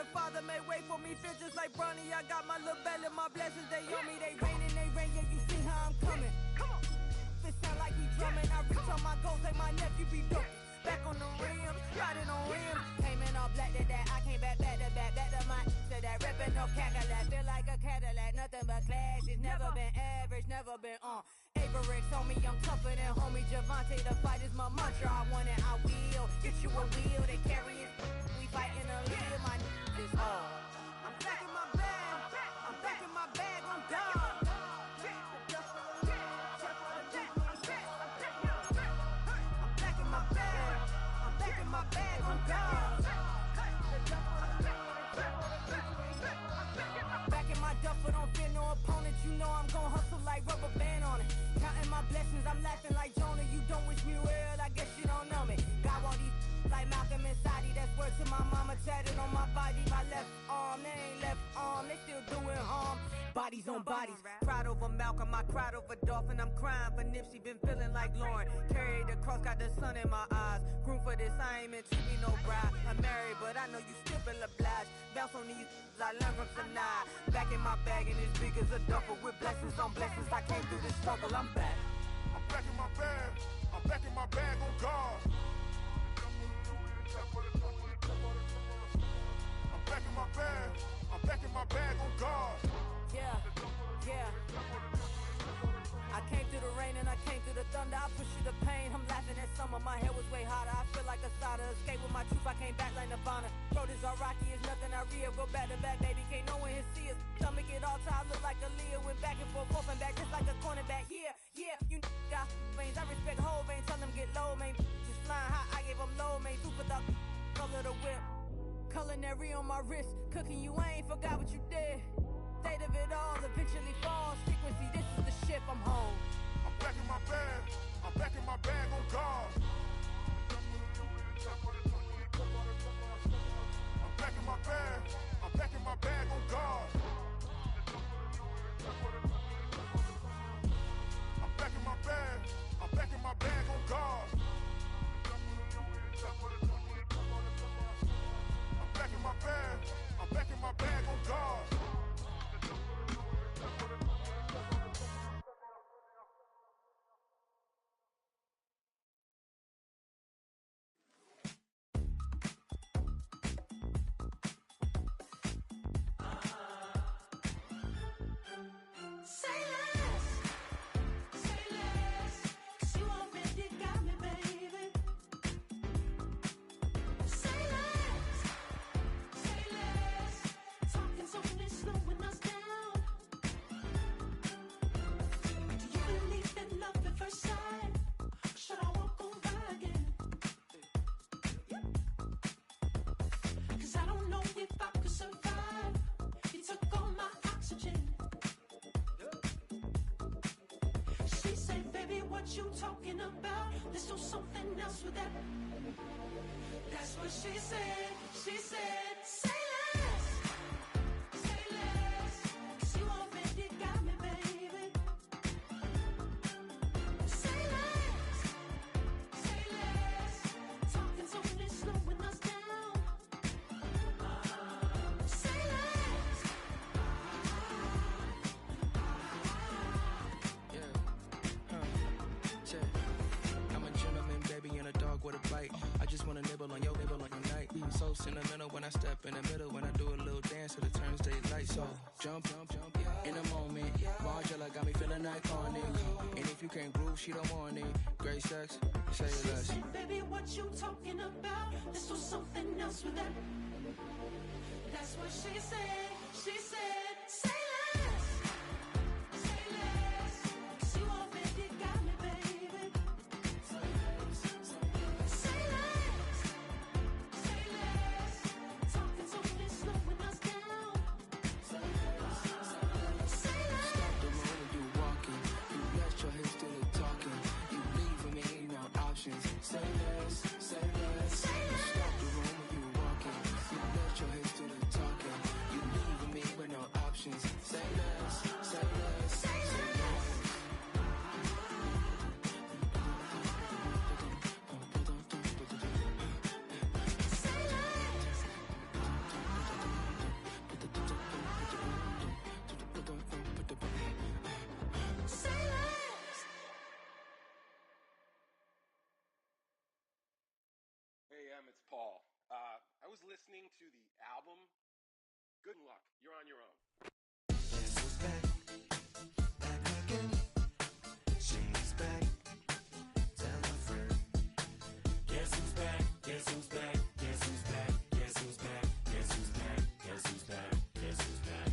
the Father made way for me. Feel just like Bronny. I got my little belly, my blessings, they on me. They rain, yeah, you see how I'm coming. Come on. It sound like we drumming. I reach on my goals like my nephew be dope. Back on the rim, riding on rim. Came in all black to that. I came back to my to that ripping no Cadillac. Feel like a Cadillac, nothing but clash. It's never been average, never been on. Averix on me, I'm tougher than homie Javante. The fight is my mantra. I want it, I will. Get you a wheel, they carry it. We fighting a lead, my is I'm packing my bag. I'm packing my bag on God. My bag on God. Back in my duffel, don't fear no opponent. You know I'm gon' hustle like rubber band on it. Counting my blessings, I'm laughing like Jonah. You don't wish me well, I guess you don't know me. Got all these like Malcolm and Sadie. That's word to my mama, tatted on my body. My left arm, they ain't left arm, they still doing harm. Bodies on bodies, cried over Malcolm, I cried over Dolphin. I'm crying for Nipsey, been feeling like Lauren. Carried the cross, got the sun in my eyes. Groom for this, I ain't meant to be no bride. I'm married, but I know you still feel obliged. Bounce on these, I learned from Sanaa. Back in my bag and it's big as a duffel. With blessings on blessings, I came through this struggle, I'm back. I'm back in my bag, I'm back in my bag on God. I'm back in my bag, I'm back in my bag on God. Yeah. I came through the rain and I came through the thunder. I pushed through the pain, I'm laughing at summer. My hair was way hotter, I feel like a starter. Escape with my truth, I came back like Nirvana. Road is all rocky, it's nothing I real. Go back to back, baby, can't no one here see us. Stomach it all tied, look like a Leah. Went back and forth and back, just like a cornerback. Yeah, you got veins, I respect whole veins. Tell them get low, man. Just flying high, I gave them low, man. Two for the color the whip. Culinary on my wrist, cooking you, I ain't forgot what you did. State of it all, eventually falls. Frequency, this is the ship, I'm home. I'm back in my bag, I'm back in my bag on God. I'm back in my bag, I'm back in my bag on God. I'm back in my bag, I'm back in my bag on God. I'm back in my bag, I'm back in my bag on God. When I step in the middle, when I do a little dance till it turns daylight. So jump, in the moment. Margella got me feeling iconic. And if you can't groove, she don't want it. Great sex, say it less. She said, baby, what you talking about? This was something else with that. That's what she said. She said, say less. Say less. 'Cause you already got me, baby. Say less. Say less. Talking so fast, slowing us down. Say less. Say less. Stop the room when you walking. You let your hips do the talking. You leaving me no options. Say less. Say less. Say less. Stop the room when you walking. You let your hips do the talking. You leaving me with no options. them, it's Paul. I was listening to the album. Good luck. You're on your own. Guess who's back? Back again. She's back. Tell a friend. Guess who's back? Guess who's back? Guess who's back? Guess who's back? Guess who's back? Guess who's back? Guess who's back?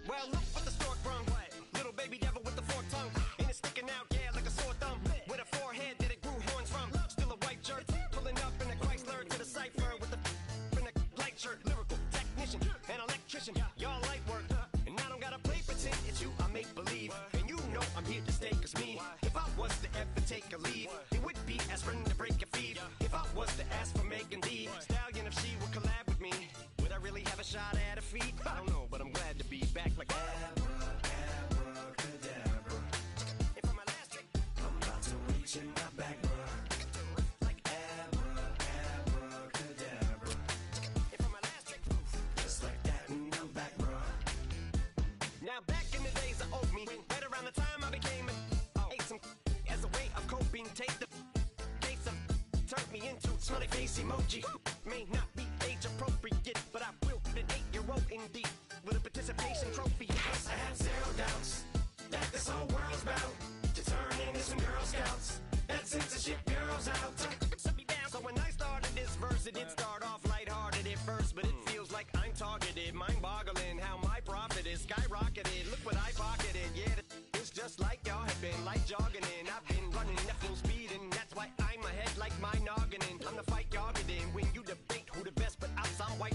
Well, look what the stork brung. Little baby devil with the forked tongue. And it's sticking out, yeah, like a sore thumb. With a forehead that it grew horns from. Still a white shirt, pulling up in a Chrysler to the cipher with the in a light shirt. Lyrical technician, an electrician, y'all light work. And I don't gotta play pretend, it's you I make believe. And you know I'm here to stay, cause me, if I was to ever take a leave, it would be aspirin to break a feed. If I was to ask for Megan D Stallion, if she would collab with me, would I really have a shot at her feet? I don't know, but I'm glad to be back like Abracadabra. And for my last trick, I'm about to reach in my back, bruh. like Abracadabra. and for my last trick, Just like that, and I'm back, bruh. now back in the days of old me, right around the time I became ate some as a way of coping. Take the case of turned me into smiley face emoji. May not be age appropriate, but I will an 8-year-old indeed with a participation trophy. I have zero doubts that this whole world's bound to turn into some Girl Scouts. That censorship bureau's out. Shut me down. So when I started this verse, it did start off lighthearted at first, but it feels like I'm targeted. Mind-boggling how my profit is skyrocketed. Look what I pocketed. Yeah, it's just like y'all have been like jogging in. I've been running at full speed, and that's why I'm ahead like my noggin. I'm the fight y'all get in when you debate who the best, but I'm some white.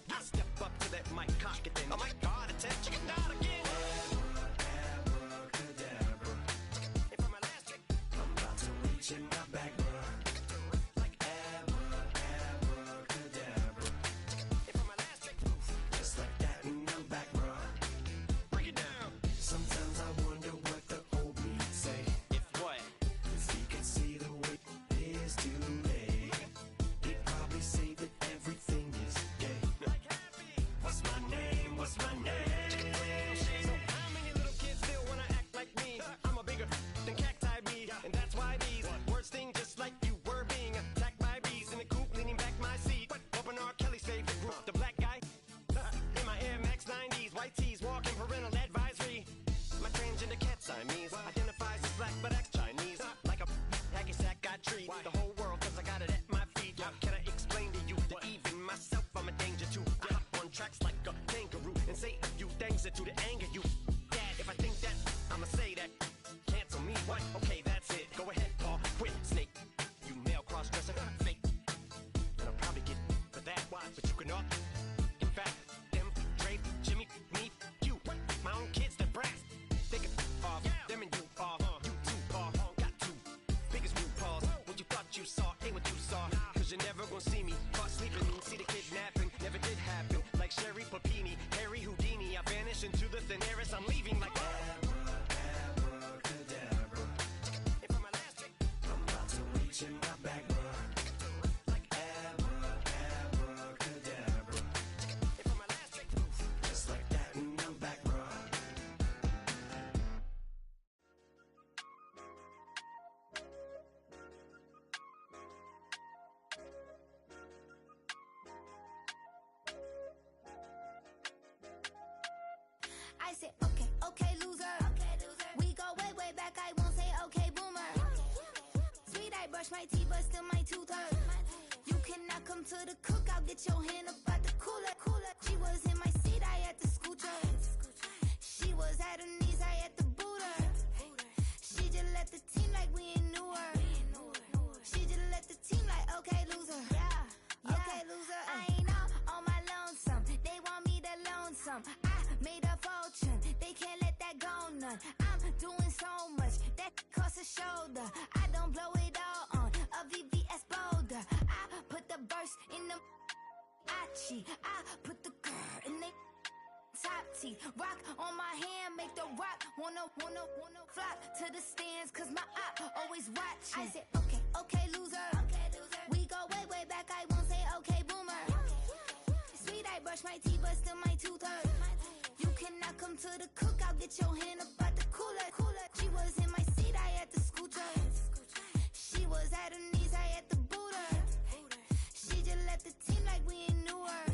I step up to that mic, cock it then. Oh my God, it's a chicken out again. Abracadabra. And for my last trick, I'm about to reach in my back, bruh. like Abracadabra. and for my last trick, Just like that, and I'm back, bruh. break it down. Sometimes I wonder what the old me'd say. If what? If he could see the way it is today, he'd probably say that everything is gay. Like happy. What's my name? What's my name? So how many little kids still wanna act like me? I'm a bigger than cacti me, and that's why these words sting just like you were being attacked by bees in the coop, leaning back my seat. Open R. Kelly's favorite group, the black guy. In my Air Max 90s, white tees, walking parental advisory. My transgender cat Siamese identifies as black but acts Chinese. Like a hacky sack I treat the whole world cause I got it at my feet. How can I explain to you that even myself I'm a danger to? I hop on tracks like a kangaroo and say a few things that to the anger you. Dad, if I think that, I'ma say that. Cancel me, what? Okay, that's it. Go ahead, Paul, quit, snake. You male cross-dresser, fake. And I'll probably get for that, but you can all. In fact, them, Dre, Jimmy, me, you. My own kids, the brass. They can off, them and you off. You too, Paul, got two. Biggest new paws. What you thought you saw ain't what you saw. Cause you're never gonna see me caught sleeping. See the kidnapping, never did happen. Like Sherry Papini, Harry Houdini. I vanish into the thin air as I'm leaving like Abracadabra. And for my last trick, I'm about to reach in my back, bruh. like Abracadabra. and for my last trick, Just like that, and I'm back, bruh. I said, okay, okay, loser. We go way, way back. I won't say okay, boomer. Sweet, I brush my teeth, but still my tooth hurt. You cannot come to the cookout. Get your hand up out the cooler. She was in my seat. I had to scoot her. She was at her knees. I had to boot her. She just left the team like we ain't knew her. She just left the team like okay, loser. Yeah, okay, loser. I ain't on my lonesome. They want me to loan some. I made a fortune. They can't let that go none. I'm doing so much that costs a shoulder. I don't blow it all on a VVS boulder. I put the verse in the Achi. I put the girl in the top T. Rock on my hand, make the rock wanna flop to the stands, cause my eye always watching. I said, okay, okay, loser. We go way, way back. I won't say okay, boomer. Sweet, I brush my teeth, but still my tooth hurt. You cannot come to the cookout, get your hand up out the cooler. She was in my seat, I had to scoot her. She was at her knees, I had to boot her. She just left the team like we ain't knew her.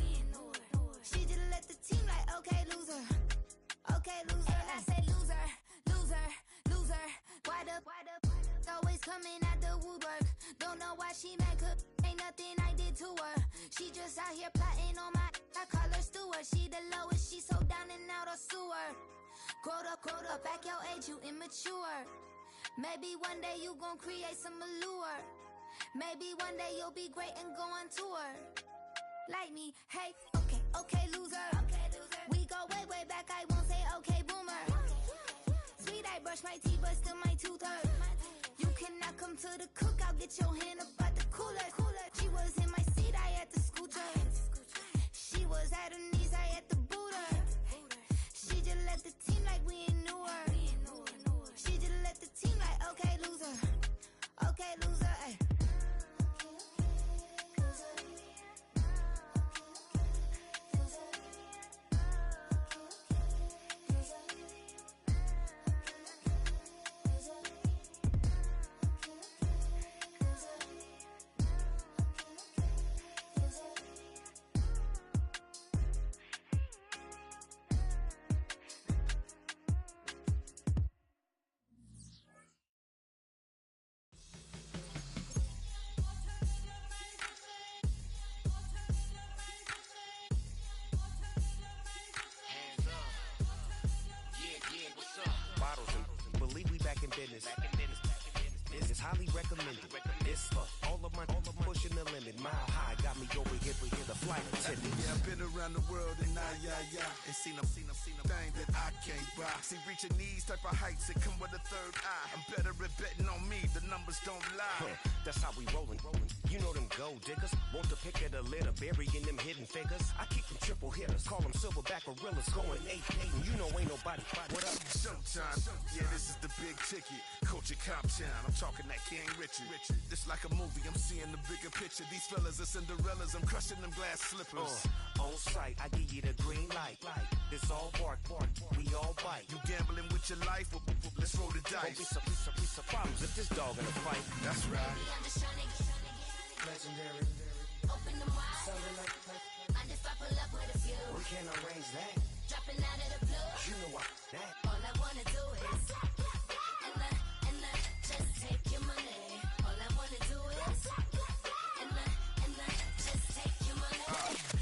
She just left the team like, okay, loser. Okay, loser. And I say loser, loser, loser. Why the always coming out the woodwork? Don't know why she mad, cause ain't nothing I did to her. She just out here plotting on my, I call her steward. She the lowest, she so down and out of sewer. Growed up, back your age, you immature. Maybe one day you gon' create some allure. Maybe one day you'll be great and go on tour. Like me, hey, okay, loser. We go way back, I won't say okay, boomer. Sweet, I brush my teeth, but still my tooth hurt. You cannot come to the cookout, get your hand up out the cooler. She was in my seat, I had to scoot her. She was at her knees, I had to boot her. She just left the team like we ain't knew her. She just left the team like, okay, loser. Okay, loser, ay. Business. This is highly recommended. It's for all of my pushing the limit. Mile high got me over here for the flight attendant. Yeah, I've been around the world and and seen them thing that I can't buy. See, reaching these type of heights, it come with a third eye. I'm better at betting on me, the numbers don't lie. That's how we rollin'. You know them gold diggers, want to pick at a litter, burying them hidden figures. I keep them triple hitters, call them silverback gorillas, going 8-8, and you know ain't nobody. What up? Showtime, yeah, this is the big ticket. Culture Cop Town, I'm talking that King Richard. This like a movie, I'm seeing the bigger picture. These fellas are Cinderellas, I'm crushing them glass slippers. On sight, I give you the green light. It's all bark, we all bite. You gambling with your life? Well, let's roll the dice. Don't be some problems if this dog in a fight. That's right. I'm just trying to get Legendary. open them wide. Sounding like And if I pull up with a few, we can't arrange that. dropping out of the blue. You know what that. All I wanna do is and just take your money. All I wanna do is and just take your money.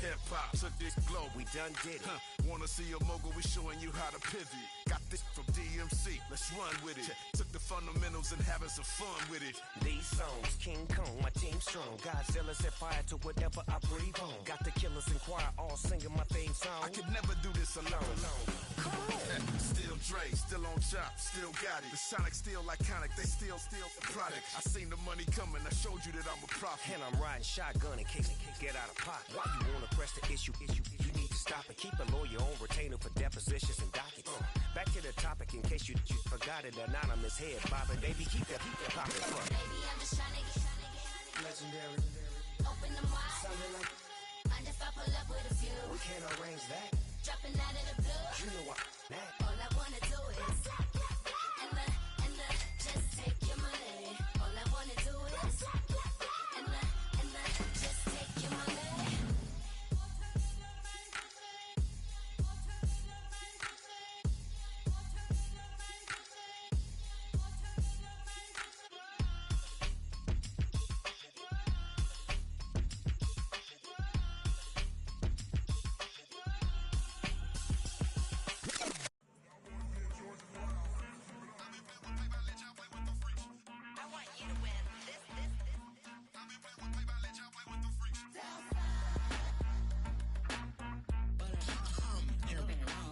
Hip-hop took this globe. We done did it. Wanna see a mogul? We showing you how to pivot. Got this from DMC. Let's run with it. Took the fundamentals and having some fun with it. These songs, King Kong, my team strong. Godzilla set fire to whatever I breathe on. Got the killers in choir all singing my theme song. I could never do this alone. Come on. Still Dre, still on top, still got it. The Sonic still iconic, they still the product. I seen the money coming, I showed you that I'm a prophet. And I'm riding shotgun in case get out of pocket. Why you wanna press the issue? You need to stop and keep a lawyer on retainer for depositions and dockets. Back to the topic in case you forgot it. Anonymous head bobbing, baby, keep that pocket front. Baby, I'm just trying to get Legendary. open them wide. Sounding like And if I pull up with a few, we can't arrange that. dropping out of the blue. You know what that. All I wanna do is and just take your money. All I wanna do is and just take your money.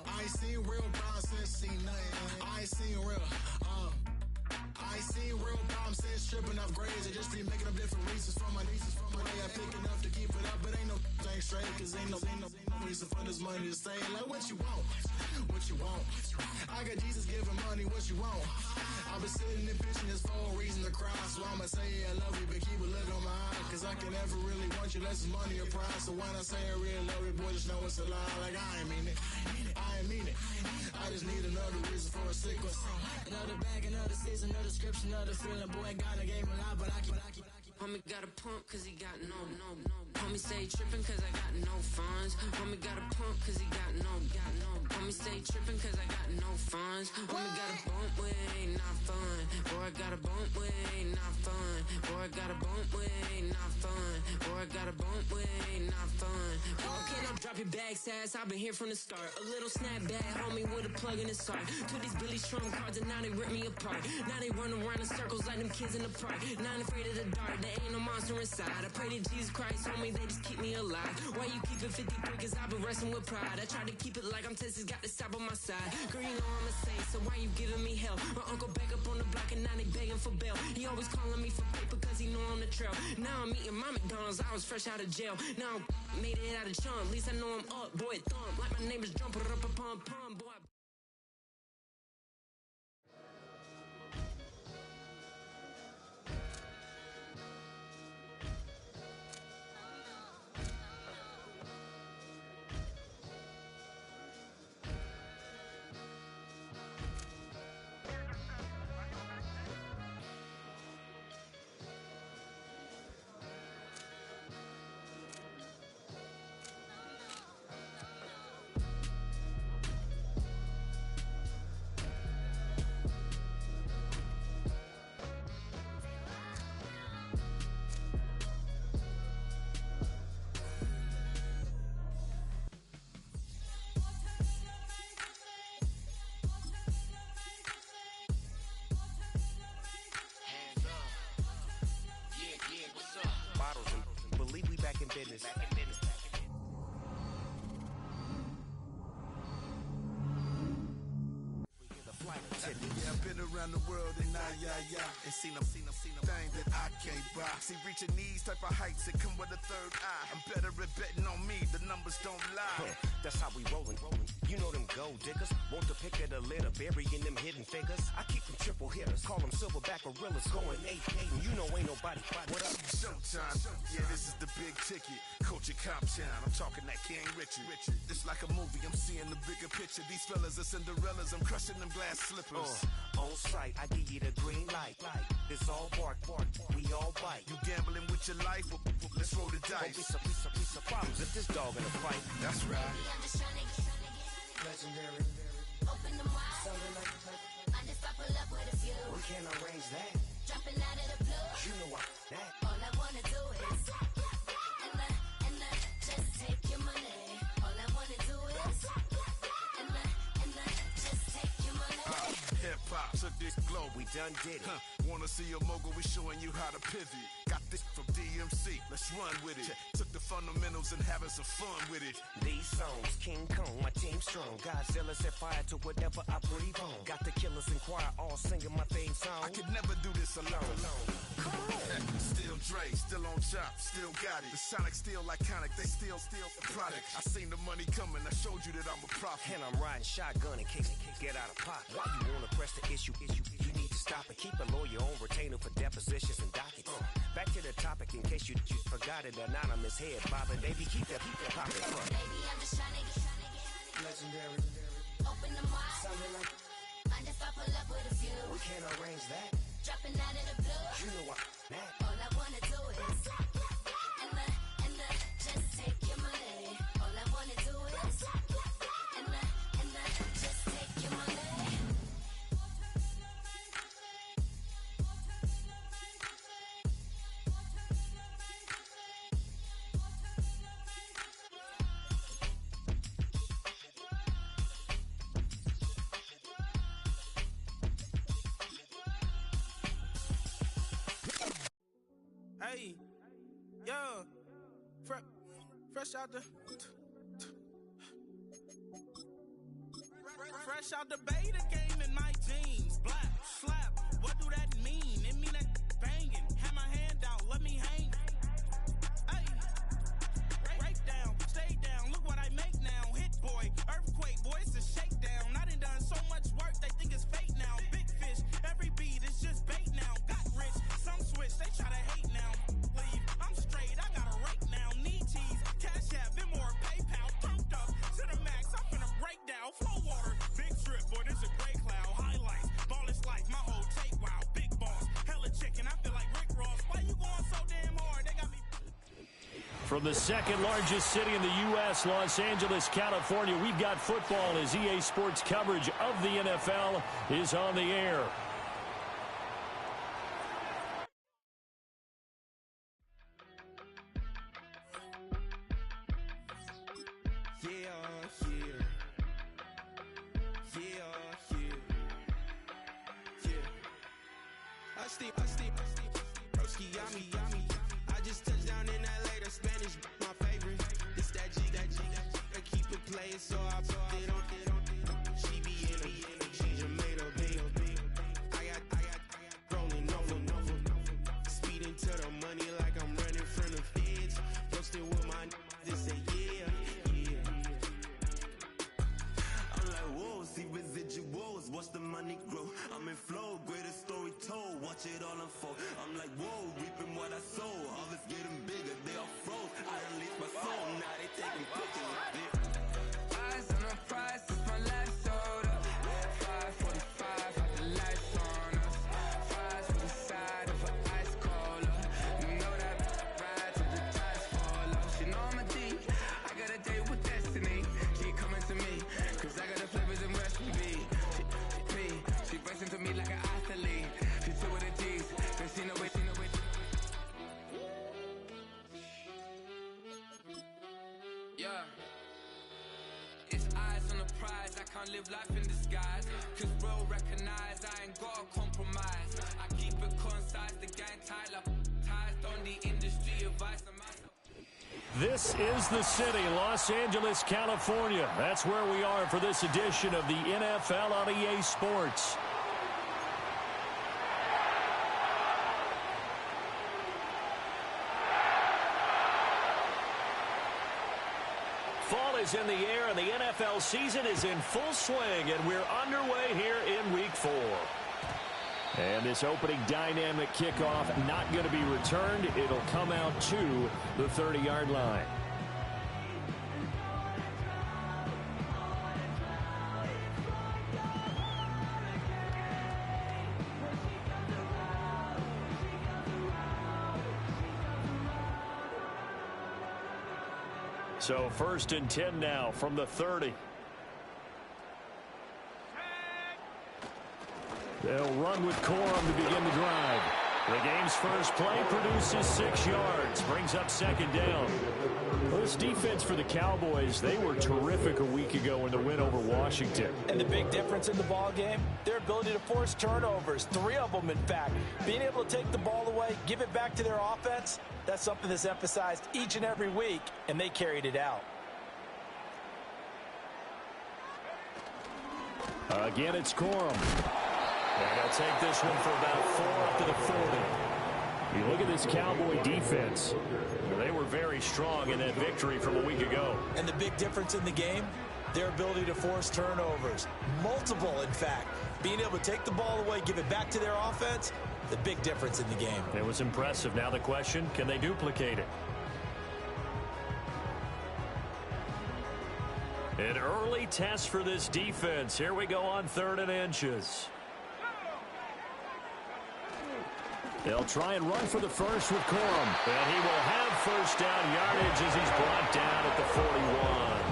I ain't seen real problems since seen nothing. I ain't seen real, I ain't seen real problems since stripping off grades. I just be making up different reasons for my nieces. For my day, I pick enough to keep it up, but ain't no thing straight, cause ain't no reason for this money to stay. Like what you want, what you want. I got Jesus giving money, what you want. I've been sitting and pitching this for a reason to cry, so I'ma say I love you, but keep a look on my eyes. Cause I can never really want you less money or prize. So when I say I really love you, boy, just know it's a lie. Like I ain't mean it. I ain't mean it. I just need another reason for a sequence. Another bag, another season, another description, another feeling. Boy, God, I gave him a lot, but I keep. Homie got a pump cause he got no. Homie stay trippin' cause I got no funds. Homie got a pump cause he got no. Homie stay trippin' cause I got no funds. Homie got a bump with it ain't not fun. Boy, I got a bump with it ain't not fun. Boy, I got a bump with it ain't not fun. Boy, I got a bump with it ain't not fun. Okay, now drop your bag, sass. I've been here from the start. A little snapback, homie, with a plug in his heart. To these Billy Strum cards and now they rip me apart. Now they run around in circles like them kids in the park. Now I'm afraid of the dark. There ain't no monster inside. I pray to Jesus Christ, homie, they just keep me alive. Why you keep it 53? Cause I've been wrestling with pride. I try to keep it like I'm Texas, got the stop on my side. Girl, you know I'm a saint, so why you giving me hell? My uncle back up on the block and now they begging for bail. He always calling me for paper cause he know I'm the trail. Now I'm eating my McDonald's, I was fresh out of jail. Now I made it out of chump, at least I know I'm up, boy, thump. Like my name is Jumper, up a pump, boy. business. Yeah, I've been around the world and and seen them thing that I can't buy. See, reaching these type of heights, it come with a third eye. I'm better at betting on me, the numbers don't lie. That's how we rollin'. You know them gold diggers, want to pick at a litter, burying them hidden figures. I keep them triple hitters, call them silverback gorillas, going 8-8, and you know ain't nobody fighting. What up? Showtime. Yeah, this is the big ticket. Culture Cop Town. I'm talking that King Richard. It's like a movie, I'm seeing the bigger picture. These fellas are Cinderellas, I'm crushing them glass slippers. On sight, I give you the green light. It's all bark, we all bite. You gambling with your life? Let's roll the dice. Piece of problems if this dog in a fight. That's right. I'm just trying to get Legendary. Open them wide. Something like I just I pull up with a few. we can't arrange that. Jumping out of the blue. You know I that. All I wanna do is and just take your money. All I wanna do is and just take your money. Hip hop took this globe. We done did it. Wanna see a mogul? We showing you how to pivot. Got this from DMC. Let's run with it. Took the fundamentals and having some fun with it. These songs, King Kong, my team strong. Godzilla set fire to whatever I breathe on. Got the killers in choir all singing my theme song. I could never do this alone. Come on. Still Dre, still on top, still got it. The Sonic still iconic, they still the product. I seen the money coming, I showed you that I'm a prophet. And I'm riding shotgun in case get out of pocket. Why you wanna press the issue? You need to stop and keep a lawyer on retainer for depositions and dockets. Back to the topic in case you forgot it. Anonymous head bobbing, baby, keep that popping. Baby, I'm just trying to get Legendary. open them wide. Something like Mind if I pull up with a few? we can't arrange that. Dropping out of the blue. You know I that. All I wanna do is and just take your money. All I wanna do is and just take your money. Hey, yo, fresh out the beta game in my jeans. Black, slap, what do that mean? It mean that banging. Have my hand out, let me hang. Hey, break down, stay down, look what I make now. Hit boy, earthquake, boy, it's a shakedown. I done so much work, they think it's fake now. Big fish, every beat is just bait now. Got rich, some switch, they try to hate now. Leave, I'm From the second largest city in the U.S., Los Angeles, California, we've got football as EA Sports coverage of the NFL is on the air. I just touched down in LA, the Spanish, my favorite. This that G, I keep it playing, so I put it on. She be in me, she just made a big. I got rolling over, speeding to the money like I'm running from the feds. Posted with my this say yeah. I'm like, whoa, see residuals, watch the money grow. I'm in flow, greatest story told, watch it all unfold. I'm like, whoa, reaping what I sow. Harvest getting bigger, they all froze. I unleashed my soul, now they taking pictures. Eyes on the prize, it's my life sold up. 5:45, got the lights on us. Fries for the side of an ice cola. You know that ride till the tires fall off. She know I'm a D, I got a date with destiny. She coming to me, cause I got the flavors and recipe. She racing to me like an athlete. She two with the G's, then she know it. Yeah. It's eyes on the prize, I can't live life in disguise. Cause bro recognize I ain't gotta compromise. I keep it concise, the gang tied up. Ties on the industry advice. This is the city, Los Angeles, California. That's where we are for this edition of the NFL on EA Sports. Fall is in the air, and the NFL season is in full swing, and we're underway here in Week 4. And this opening dynamic kickoff not going to be returned. It'll come out to the 30-yard line. So 1st and 10 now from the 30. They'll run with Corum to begin the drive. The game's first play produces 6 yards, brings up 2nd down. Well, this defense for the Cowboys, they were terrific a week ago in the win over Washington. And the big difference in the ball game, their ability to force turnovers, 3 of them in fact. Being able to take the ball away, give it back to their offense, that's something that's emphasized each and every week, and they carried it out. Again, it's Corum. And they'll take this one for about 4 up to the 40. You look at this Cowboy defense. They were very strong in that victory from a week ago. And the big difference in the game, their ability to force turnovers. Multiple, in fact. Being able to take the ball away, give it back to their offense, the big difference in the game. It was impressive. Now the question, can they duplicate it? An early test for this defense. Here we go on 3rd and inches. They'll try and run for the first with Corum. And he will have 1st down yardage as he's brought down at the 41.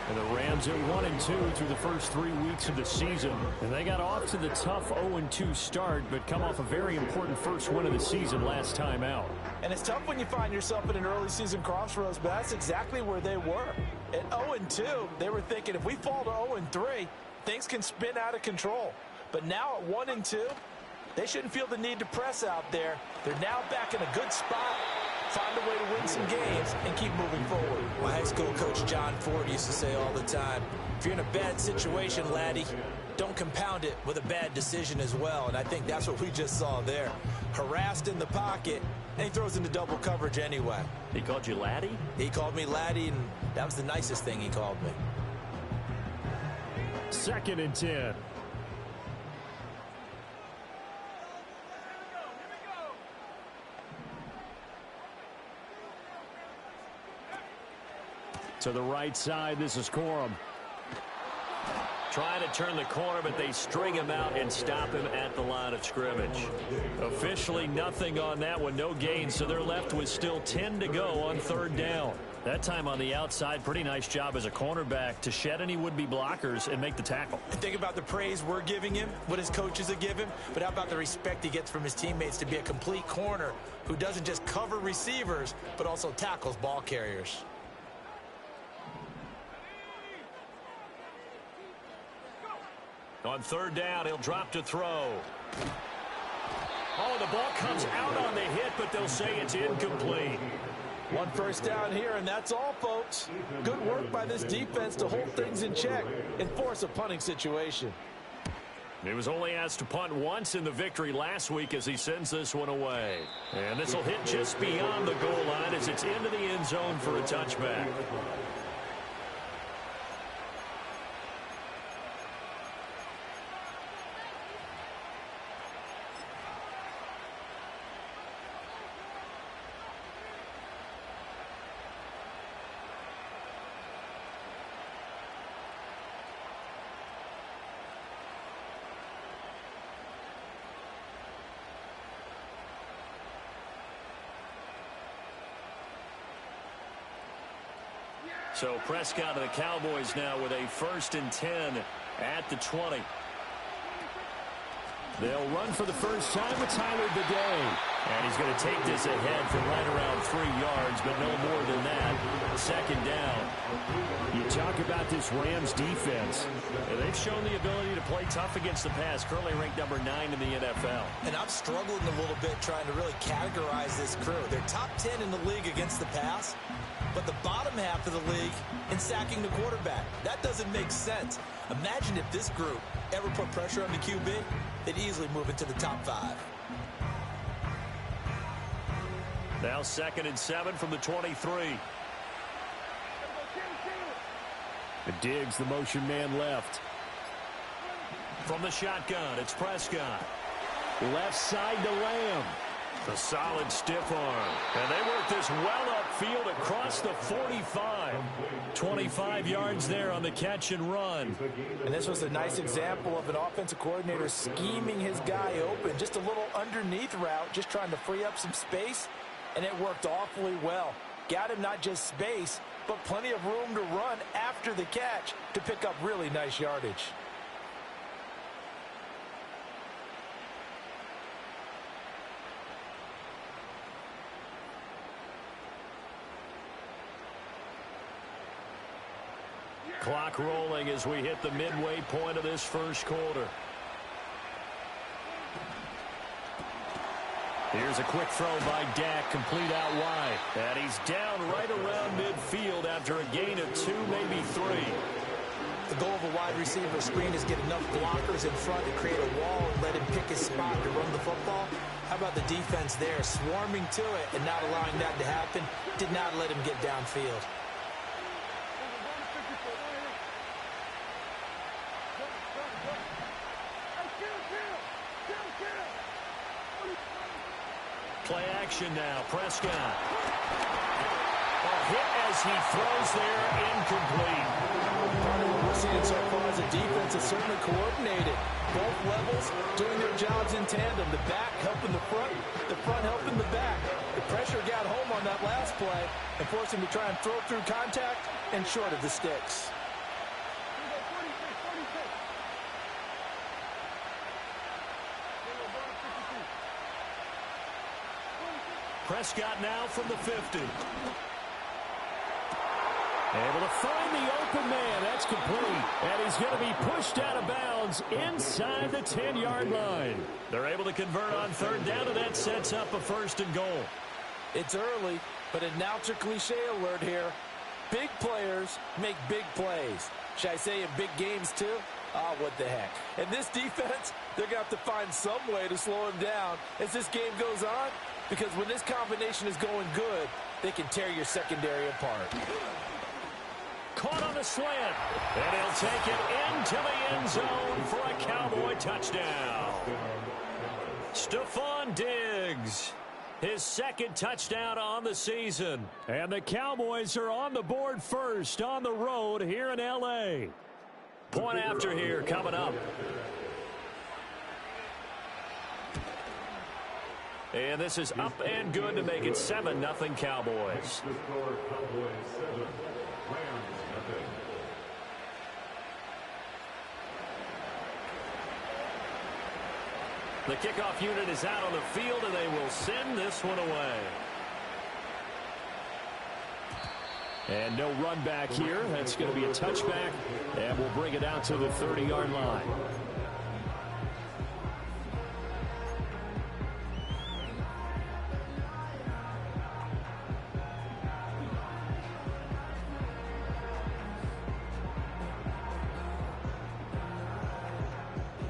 And the Rams are 1-2 through the first 3 weeks of the season. And they got off to the tough 0-2 start, but come off a very important first win of the season last time out. And it's tough when you find yourself in an early season crossroads, but that's exactly where they were. At 0-2, they were thinking if we fall to 0-3, things can spin out of control. But now at 1-2, they shouldn't feel the need to press out there. They're now back in a good spot, find a way to win some games, and keep moving forward. My high school coach John Ford used to say all the time, if you're in a bad situation, laddie, don't compound it with a bad decision as well. And I think that's what we just saw there. Harassed in the pocket, and he throws into double coverage anyway. He called you laddie? He called me laddie, and that was the nicest thing he called me. 2nd and 10. To the right side, this is Corum. Trying to turn the corner, but they string him out and stop him at the line of scrimmage. Officially nothing on that one, no gain, so they're left with still 10 to go on third down. That time on the outside, pretty nice job as a cornerback to shed any would-be blockers and make the tackle. Think about the praise we're giving him, what his coaches have given, but how about the respect he gets from his teammates to be a complete corner who doesn't just cover receivers, but also tackles ball carriers. On third down, he'll drop to throw. Oh, the ball comes out on the hit, but they'll say it's incomplete. One first down here, and that's all, folks. Good work by this defense to hold things in check and force a punting situation. He was only asked to punt once in the victory last week as he sends this one away. And this will hit just beyond the goal line as it's into the end zone for a touchback. So Prescott and the Cowboys now with a 1st and 10 at the 20. They'll run for the first time with Tyler Bidet. And he's going to take this ahead from right around 3 yards, but no more than that. 2nd down. You talk about this Rams defense. They've shown the ability to play tough against the pass, currently ranked number 9 in the NFL. And I'm struggling a little bit trying to really categorize this crew. They're top 10 in the league against the pass, but the bottom half of the league in sacking the quarterback. That doesn't make sense. Imagine if this group ever put pressure on the QB, they'd easily move into the top 5. Now 2nd and 7 from the 23. Diggs, the motion man left. From the shotgun, it's Prescott. Left side to Lamb. The solid stiff arm. And they work this well upfield across the 45. 25 yards there on the catch and run. And this was a nice example of an offensive coordinator scheming his guy open. Just a little underneath route, just trying to free up some space. And it worked awfully well. Got him not just space, but plenty of room to run after the catch to pick up really nice yardage. Clock rolling as we hit the midway point of this first quarter. Here's a quick throw by Dak, complete out wide. And he's down right around midfield after a gain of 2, maybe 3. The goal of a wide receiver screen is get enough blockers in front to create a wall and let him pick his spot to run the football. How about the defense there, swarming to it and not allowing that to happen? Did not let him get downfield. Play action now. Prescott. A hit as he throws there, incomplete. Part of what we're seeing so far as a defense is certainly coordinated. Both levels doing their jobs in tandem. The back helping the front helping the back. The pressure got home on that last play and forced him to try and throw through contact and short of the sticks. Prescott now from the 50. Able to find the open man. That's complete. And he's going to be pushed out of bounds inside the 10-yard line. They're able to convert on third down, and that sets up a 1st and goal. It's early, but announcer cliche alert here. Big players make big plays. Should I say in big games too? What the heck. And this defense, they're going to have to find some way to slow him down as this game goes on. Because when this combination is going good, they can tear your secondary apart. Caught on the slant. And he'll take it into the end zone for a Cowboy touchdown. Stephon Diggs, his 2nd touchdown on the season. And the Cowboys are on the board first on the road here in L.A. Point after here coming up. And this is up and good to make it 7-0 Cowboys. The kickoff unit is out on the field, and they will send this one away. And no run back here. That's going to be a touchback, and we'll bring it out to the 30-yard line.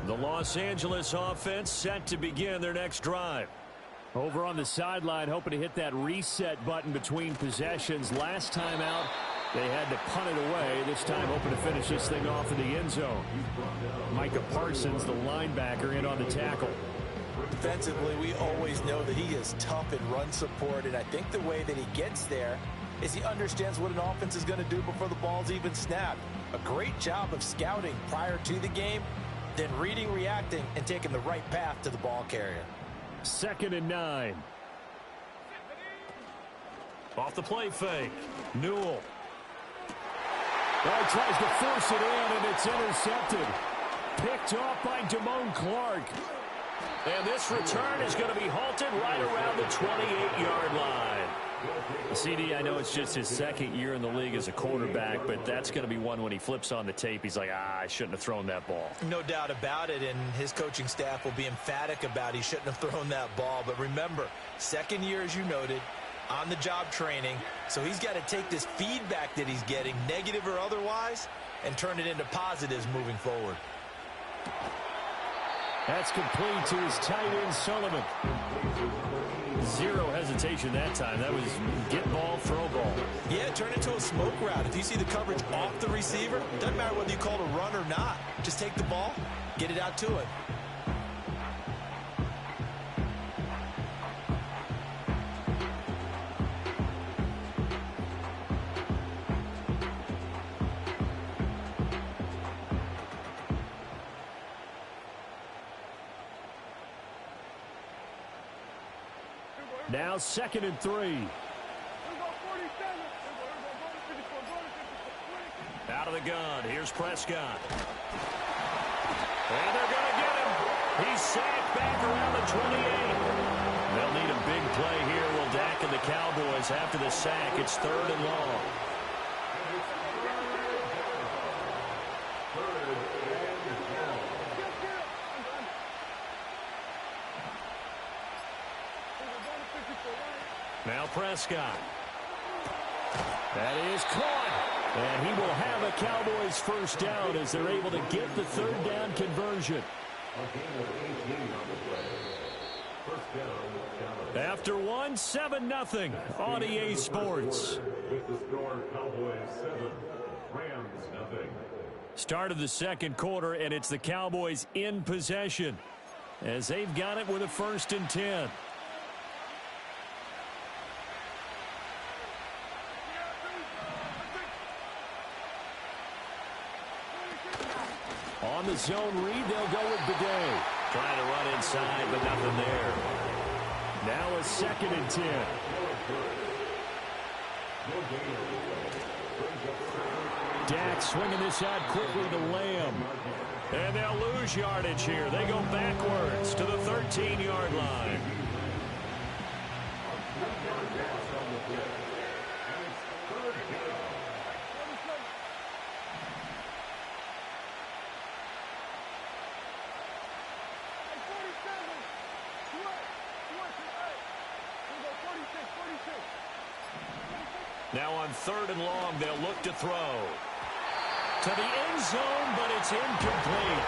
The Los Angeles offense set to begin their next drive. Over on the sideline, hoping to hit that reset button between possessions. Last time out, they had to punt it away. This time, hoping to finish this thing off in the end zone. Micah Parsons, the linebacker, in on the tackle. Defensively, we always know that he is tough in run support, and I think the way that he gets there is he understands what an offense is going to do before the ball's even snapped. A great job of scouting prior to the game, then reading, reacting, and taking the right path to the ball carrier. 2nd and 9. Off the play fake. Newell. Oh, tries to force it in, and it's intercepted. Picked off by Damone Clark. And this return is going to be halted right around the 28-yard line. CD, I know it's just his 2nd year in the league as a quarterback, but that's going to be one when he flips on the tape. He's like, I shouldn't have thrown that ball. No doubt about it, and his coaching staff will be emphatic about he shouldn't have thrown that ball. But remember, 2nd year, as you noted, on-the-job training, so he's got to take this feedback that he's getting, negative or otherwise, and turn it into positives moving forward. That's complete to his tight end, Sullivan. Zero hesitation that time. That was get ball, throw ball. Yeah, turn it into a smoke route. If you see the coverage off the receiver, doesn't matter whether you call it a run or not. Just take the ball, get it out to him. Now 2nd and 3. Out of the gun. Here's Prescott. And they're going to get him. He's sacked back around the 28. They'll need a big play here. Will Dak and the Cowboys after the sack. It's 3rd and long. Now Prescott. That is caught. And he will have a Cowboys first down as they're able to get the 3rd down conversion. After 7-0 on EA Sports. Start of the 2nd quarter, and it's the Cowboys in possession as they've got it with a 1st and 10. On the zone read, they'll go with Bidet. Trying to run inside, but nothing there. Now a 2nd and 10. Dak swinging this out quickly to Lamb. And they'll lose yardage here. They go backwards to the 13-yard line. Now on 3rd and long, they'll look to throw. To the end zone, but it's incomplete.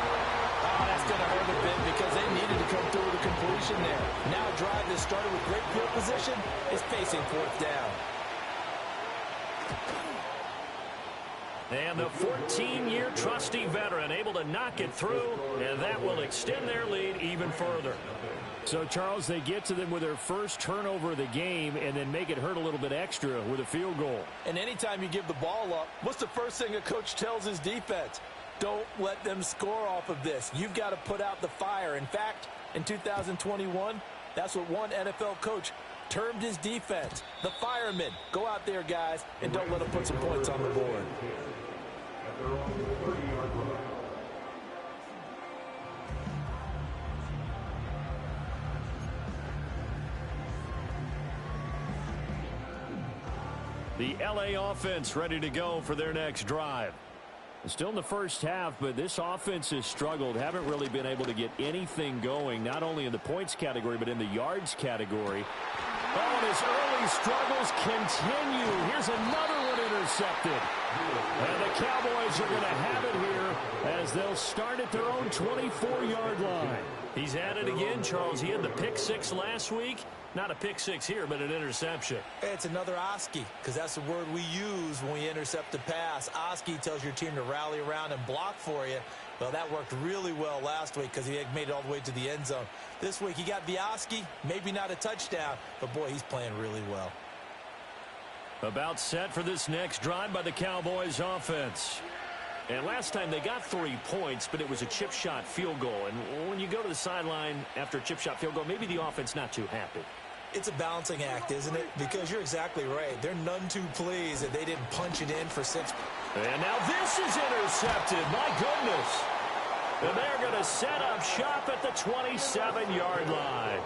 Oh, that's going to hurt a bit because they needed to come through with a completion there. Now a drive that started with great field position is facing 4th down. And the 14-year trusty veteran able to knock it through, and that will extend their lead even further. So, Charles, they get to them with their first turnover of the game and then make it hurt a little bit extra with a field goal. And anytime you give the ball up, what's the first thing a coach tells his defense? Don't let them score off of this. You've got to put out the fire. In fact, in 2021, that's what one NFL coach termed his defense, the firemen. Go out there, guys, and don't let them put some points on the board. The LA offense ready to go for their next drive. Still in the first half, but this offense has struggled. Haven't really been able to get anything going, not only in the points category, but in the yards category. Oh, and his early struggles continue. Here's another one intercepted. And the Cowboys are going to have it here as they'll start at their own 24-yard line. He's at it again, Charles. He had the pick six last week. Not a pick six here, but an interception. It's another Oski, because that's the word we use when we intercept a pass. Oski tells your team to rally around and block for you. Well, that worked really well last week because he had made it all the way to the end zone. This week, he got the Oski, maybe not a touchdown, but boy, he's playing really well. About set for this next drive by the Cowboys offense. And last time they got 3 points, but it was a chip shot field goal. And when you go to the sideline after a chip shot field goal, maybe the offense not too happy. It's a balancing act, isn't it? Because you're exactly right. They're none too pleased that they didn't punch it in for 6. And now this is intercepted. My goodness. And they're going to set up shop at the 27-yard line.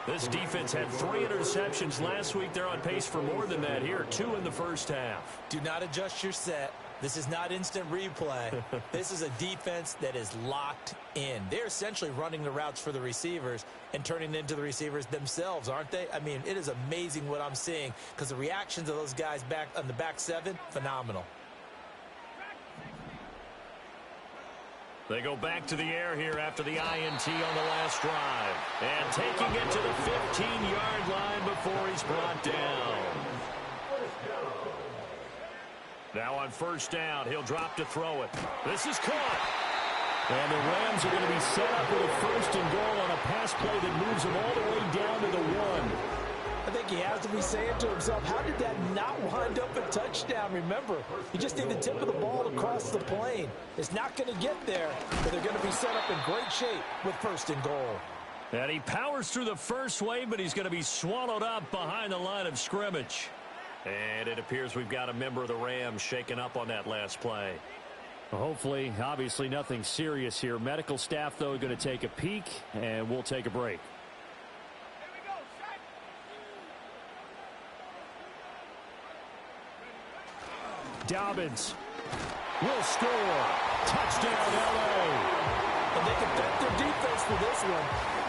This defense had 3 interceptions last week. They're on pace for more than that here. 2 in the first half. Do not adjust your set. This is not instant replay. This is a defense that is locked in. They're essentially running the routes for the receivers and turning into the receivers themselves, aren't they? I mean, it is amazing what I'm seeing because the reactions of those guys back on the back 7, phenomenal. They go back to the air here after the INT on the last drive. And taking it to the 15-yard line before he's brought down. Now on first down, he'll drop to throw it. This is caught. And the Rams are going to be set up with a first and goal on a pass play that moves them all the way down to the 1. I think he has to be saying to himself, how did that not wind up a touchdown? Remember, you just need the tip of the ball across the plane. It's not going to get there, but they're going to be set up in great shape with first and goal. And he powers through the first wave, but he's going to be swallowed up behind the line of scrimmage. And it appears we've got a member of the Rams shaken up on that last play. Well, hopefully, obviously nothing serious here. Medical staff, though, going to take a peek, and we'll take a break. Dobbins will score. Touchdown, LA. And they can thank their defense for this one.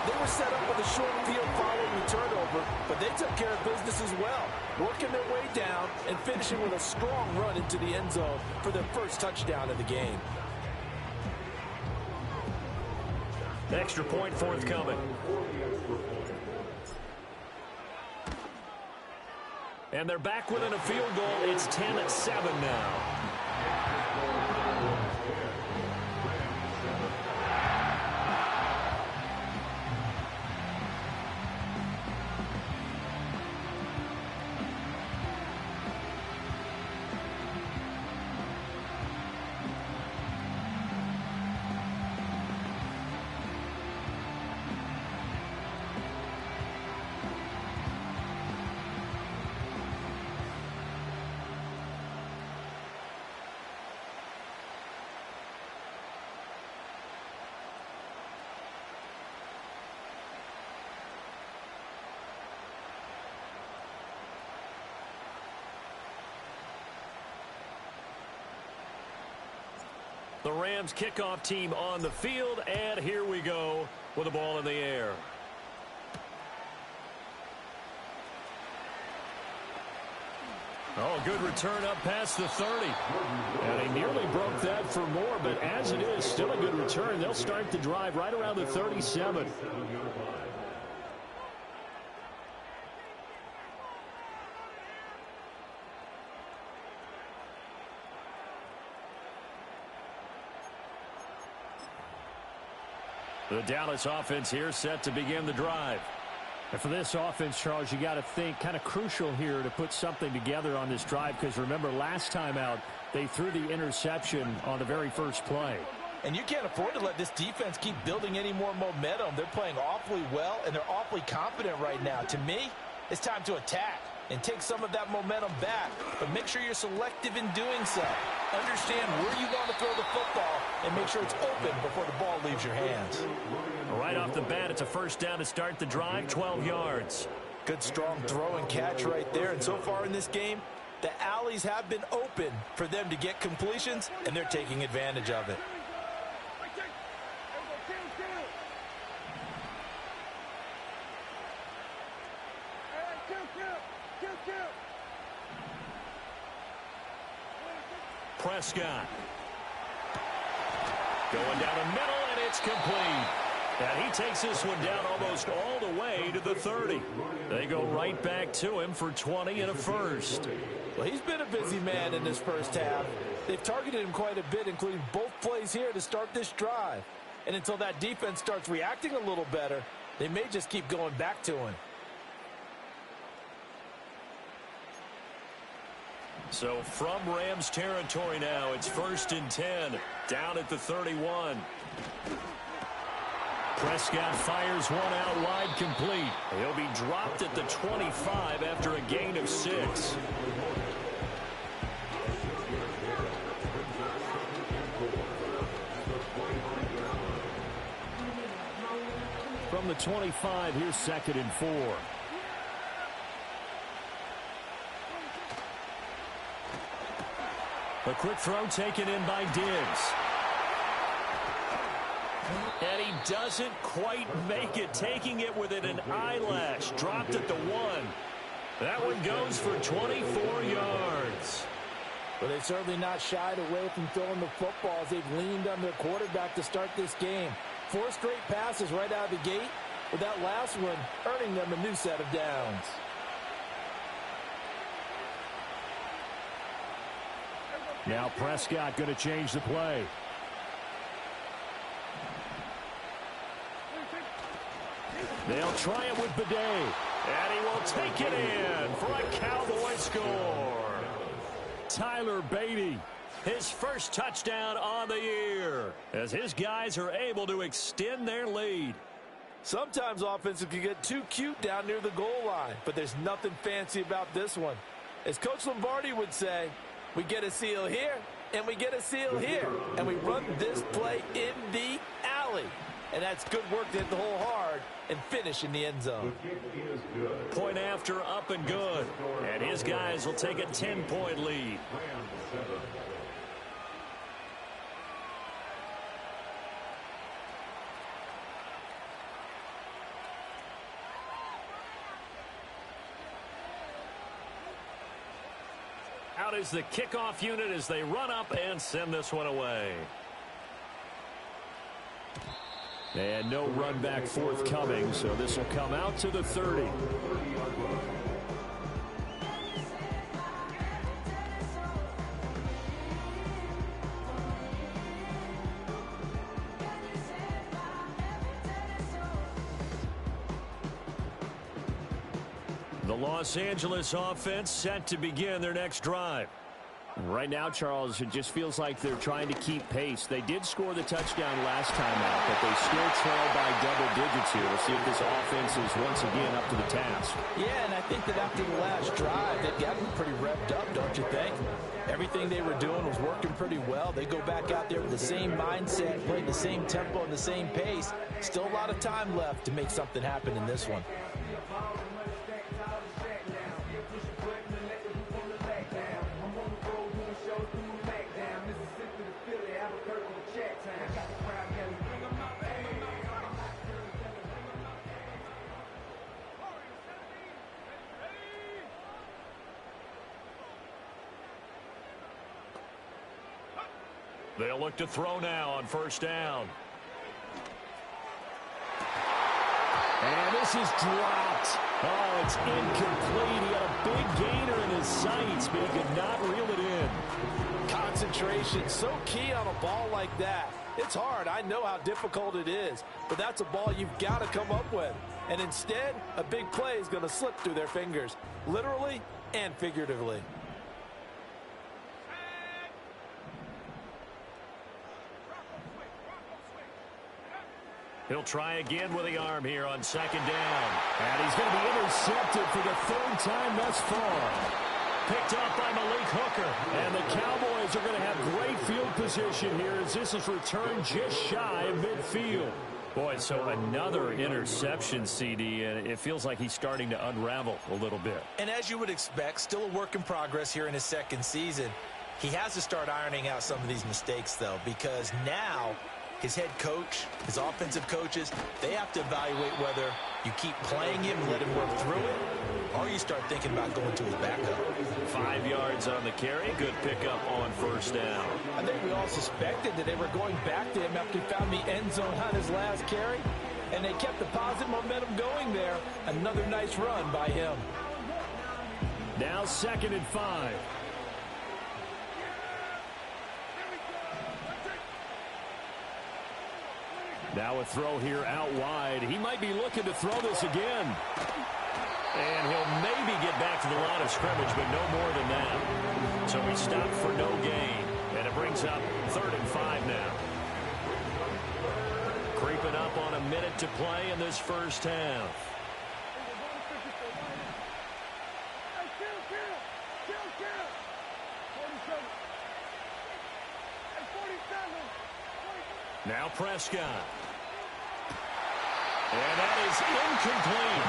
They were set up with a short field following the turnover, but they took care of business as well, working their way down and finishing with a strong run into the end zone for their first touchdown of the game. Extra point forthcoming. And they're back within a field goal. It's 10-7 now. The Rams kickoff team on the field, and here we go with the ball in the air. Oh, good return up past the 30. And he nearly broke that for more, but as it is, still a good return. They'll start the drive right around the 37. The Dallas offense here set to begin the drive. And for this offense, Charles, you got to think kind of crucial here to put something together on this drive because remember last time out, They threw the interception on the very first play. And you can't afford to let this defense keep building any more momentum. They're playing awfully well, and they're awfully confident right now. To me, it's time to attack and take some of that momentum back. But make sure you're selective in doing so. Understand where you want to throw the football and make sure it's open before the ball leaves your hands. Right off the bat, it's a first down to start the drive, 12 yards. Good, strong throw and catch right there. And so far in this game, the alleys have been open for them to get completions, and they're taking advantage of it. Prescott. Going down the middle, and it's complete. And he takes this one down almost all the way to the 30. They go right back to him for 20 and a first. Well, he's been a busy man in this first half. They've targeted him quite a bit, including both plays here to start this drive. And until that defense starts reacting a little better, they may just keep going back to him. So from Rams territory now, it's 1st and 10, down at the 31. Prescott fires one out wide, complete. He'll be dropped at the 25 after a gain of 6. From the 25, here's 2nd and 4. A quick throw taken in by Diggs. And he doesn't quite make it, taking it within an eyelash. Dropped at the 1. That one goes for 24 yards. But they've certainly not shied away from throwing the football as they've leaned on their quarterback to start this game. 4 straight passes right out of the gate, with that last one earning them a new set of downs. Now Prescott going to change the play. They'll try it with Bidet. And he will take it in for a Cowboy score. Tyler Beatty, his first touchdown on the year, as his guys are able to extend their lead. Sometimes offenses can get too cute down near the goal line, but there's nothing fancy about this one. As Coach Lombardi would say, we get a seal here, and we get a seal here, and we run this play in the alley. And that's good work to hit the hole hard and finish in the end zone. Point after, up and good. And his guys will take a 10-point lead. Out is the kickoff unit as they run up and send this one away. And no run back forthcoming, so this will come out to the 30. The Los Angeles offense set to begin their next drive. Right now, Charles, it just feels like they're trying to keep pace. They did score the touchdown last time out, but they still trail by double digits here. We'll see if this offense is once again up to the task. Yeah, and I think that after the last drive, they've gotten pretty revved up, don't you think? Everything they were doing was working pretty well. They go back out there with the same mindset, playing the same tempo and the same pace. Still a lot of time left to make something happen in this one. They'll look to throw now on first down. And this is dropped. Oh, it's incomplete. He had a big gainer in his sights, but he could not reel it in. Concentration, so key on a ball like that. It's hard. I know how difficult it is, but that's a ball you've got to come up with. And instead, a big play is going to slip through their fingers, literally and figuratively. He'll try again with the arm here on second down. And he's going to be intercepted for the third time thus far. Picked up by Malik Hooker. And the Cowboys are going to have great field position here as this is returned just shy of midfield. Boy, so another interception, CD, and it feels like he's starting to unravel a little bit. And as you would expect, still a work in progress here in his second season. He has to start ironing out some of these mistakes, though, because now his head coach, his offensive coaches, they have to evaluate whether you keep playing him and let him work through it, or you start thinking about going to his backup. 5 yards on the carry. Good pickup on first down. I think we all suspected that they were going back to him after he found the end zone on his last carry, and they kept the positive momentum going there. Another nice run by him. Now 2nd and 5. Now a throw here out wide. He might be looking to throw this again. And he'll maybe get back to the line of scrimmage, but no more than that. So he stopped for no gain. And it brings up 3rd and 5 now. Creeping up on a minute to play in this first half. Now Prescott. And that is incomplete.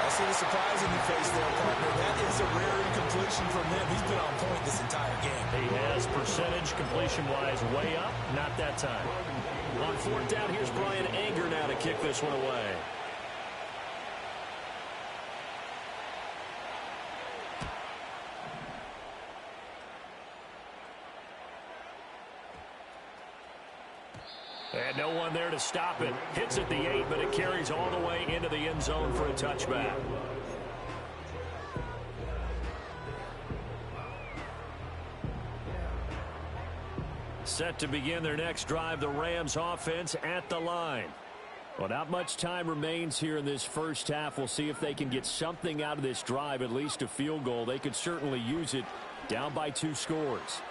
I see the surprise in your face there, partner. That is a rare incompletion from him. He's been on point this entire game. He has percentage completion-wise way up. Not that time. On 4th down, here's Brian Anger now to kick this one away. And no one there to stop it. Hits at the 8, but it carries all the way into the end zone for a touchback. Set to begin their next drive, the Rams offense at the line. Well, not much time remains here in this first half. We'll see if they can get something out of this drive, at least a field goal. They could certainly use it down by 2 scores.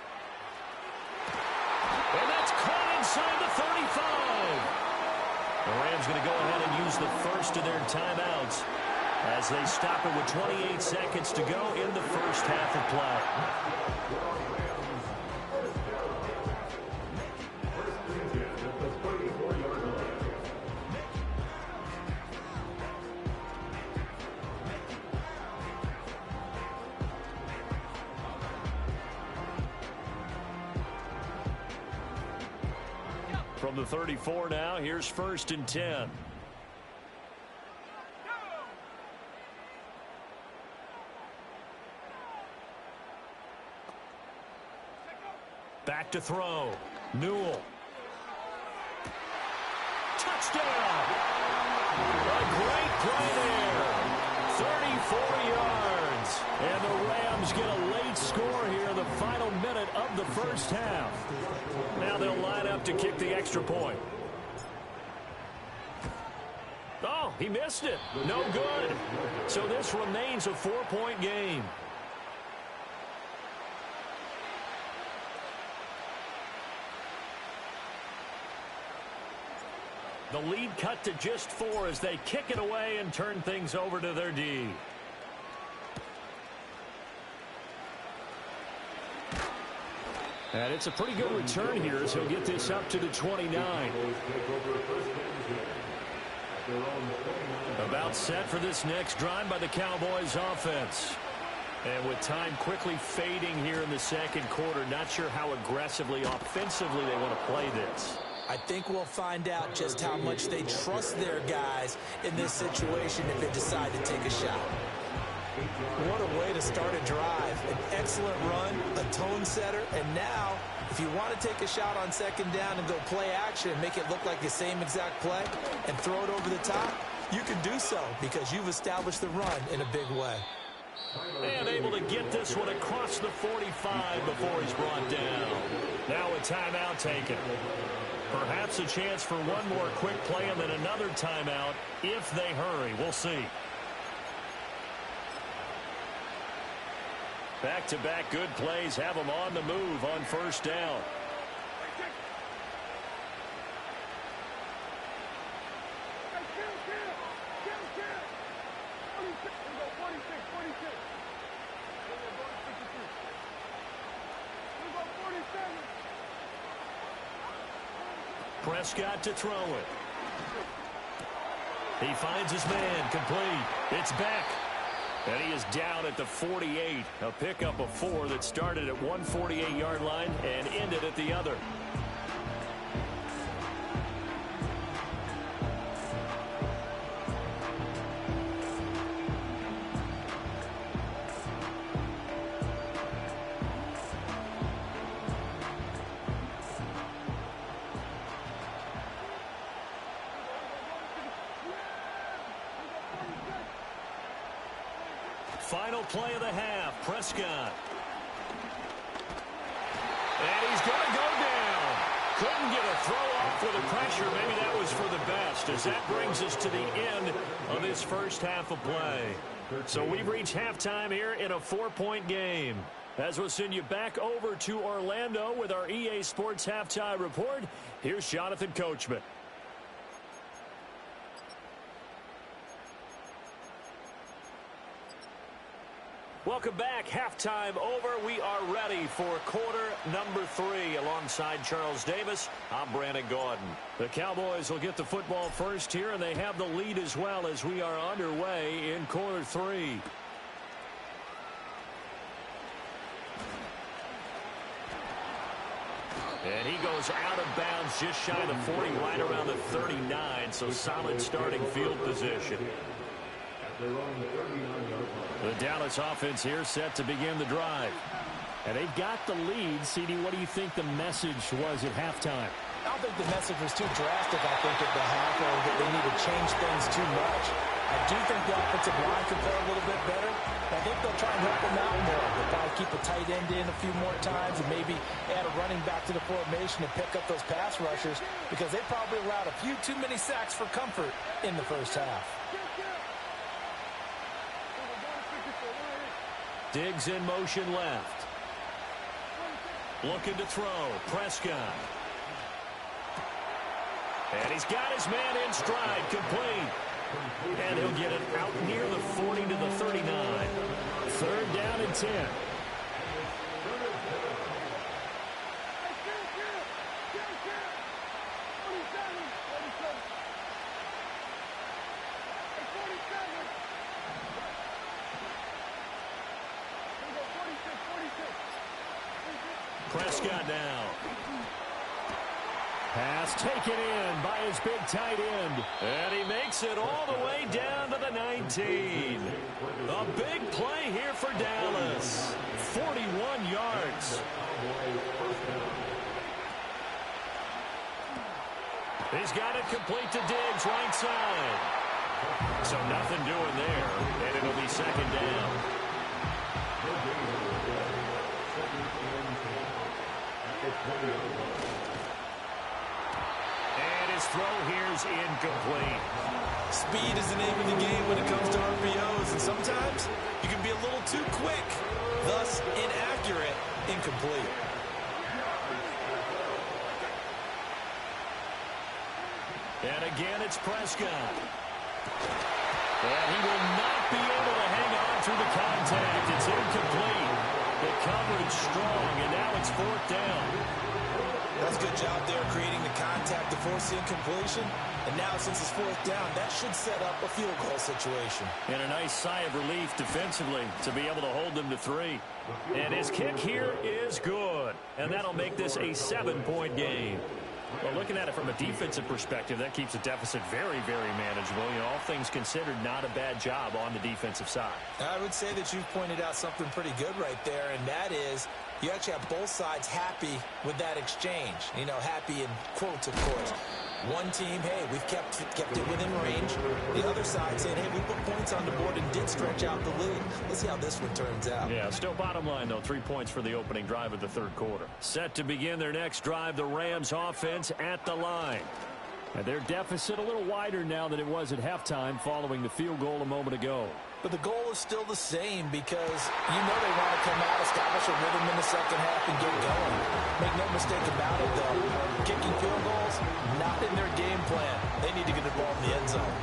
And that's caught inside the 35. The Rams going to go ahead and use the first of their timeouts as they stop it with 28 seconds to go in the first half of play. From the 34 now, here's 1st and 10. Back to throw. Newell. Touchdown! A great play there. 34 yards. And the Rams get a late score here in the final minute of the first half. Now they'll line up to kick the extra point. Oh, he missed it. No good. So this remains a 4-point game. The lead cut to just 4 as they kick it away and turn things over to their D. And it's a pretty good return here as he'll get this up to the 29. About set for this next drive by the Cowboys offense. And with time quickly fading here in the second quarter, not sure how aggressively, offensively they want to play this. I think we'll find out just how much they trust their guys in this situation if they decide to take a shot. What a way to start a drive. An excellent run, a tone setter, and now if you want to take a shot on second down and go play action and make it look like the same exact play and throw it over the top, you can do so because you've established the run in a big way. And able to get this one across the 45 before he's brought down. Now a timeout taken. Perhaps a chance for one more quick play and then another timeout if they hurry. We'll see. Back-to-back good plays have them on the move on first down. Prescott to throw it. He finds his man, complete. It's Beck. And he is down at the 48. A pickup of 4 that started at one 48-yard line and ended at the other. Final play of the half, Prescott. And he's going to go down. Couldn't get a throw off with the pressure. Maybe that was for the best, as that brings us to the end of this first half of play. So we've reached halftime here in a 4-point game. As we'll send you back over to Orlando with our EA Sports Halftime Report, here's Jonathan Coachman. Welcome back. Halftime over. We are ready for quarter number 3. Alongside Charles Davis, I'm Brandon Gaudin. The Cowboys will get the football first here, and they have the lead as well as we are underway in quarter 3. And he goes out of bounds just shy of the 40, right around the 39, so solid starting field position. The Dallas offense here set to begin the drive. And they've got the lead. CD, what do you think the message was at halftime? I don't think the message was too drastic, I think, at the half, or that they need to change things too much. I do think the offensive line could play a little bit better. I think they'll try and help them out more. They'll probably keep a tight end in a few more times and maybe add a running back to the formation to pick up those pass rushers, because they probably allowed a few too many sacks for comfort in the first half. Diggs in motion left. Looking to throw. Prescott. And he's got his man in stride. Complete. And he'll get it out near the 40 to the 39. Third down and 10. Prescott now. Pass taken in by his big tight end. And he makes it all the way down to the 19. A big play here for Dallas. 41 yards. He's got it complete to Diggs, right side. So nothing doing there. And it'll be second down. And his throw here is incomplete. Speed is the name of the game when it comes to RPOs, and sometimes you can be a little too quick, thus inaccurate, incomplete. And again, it's Prescott. And he will not be able to hang on through the contact. It's incomplete. The coverage strong, and now it's fourth down. That's a good job there, creating the contact to force the incompletion. And now, since it's fourth down, that should set up a field goal situation. And a nice sigh of relief defensively to be able to hold them to 3. And his kick here is good. And that'll make this a 7-point game. Well, looking at it from a defensive perspective, that keeps the deficit very, very manageable. You know, all things considered, not a bad job on the defensive side. I would say that you've pointed out something pretty good right there, and that is you actually have both sides happy with that exchange. You know, happy in quotes, of course. One team, hey, we've kept it within range. The other side saying, hey, we put points on the board and did stretch out the lead. Let's see how this one turns out. Yeah, still bottom line, though, 3 points for the opening drive of the third quarter. Set to begin their next drive, the Rams offense at the line. And their deficit a little wider now than it was at halftime following the field goal a moment ago. But the goal is still the same, because you know they want to come out, establish a rhythm in the second half, and get going. Make no mistake about it, though. Kicking field goals, not in their game plan. They need to get the ball in the end zone.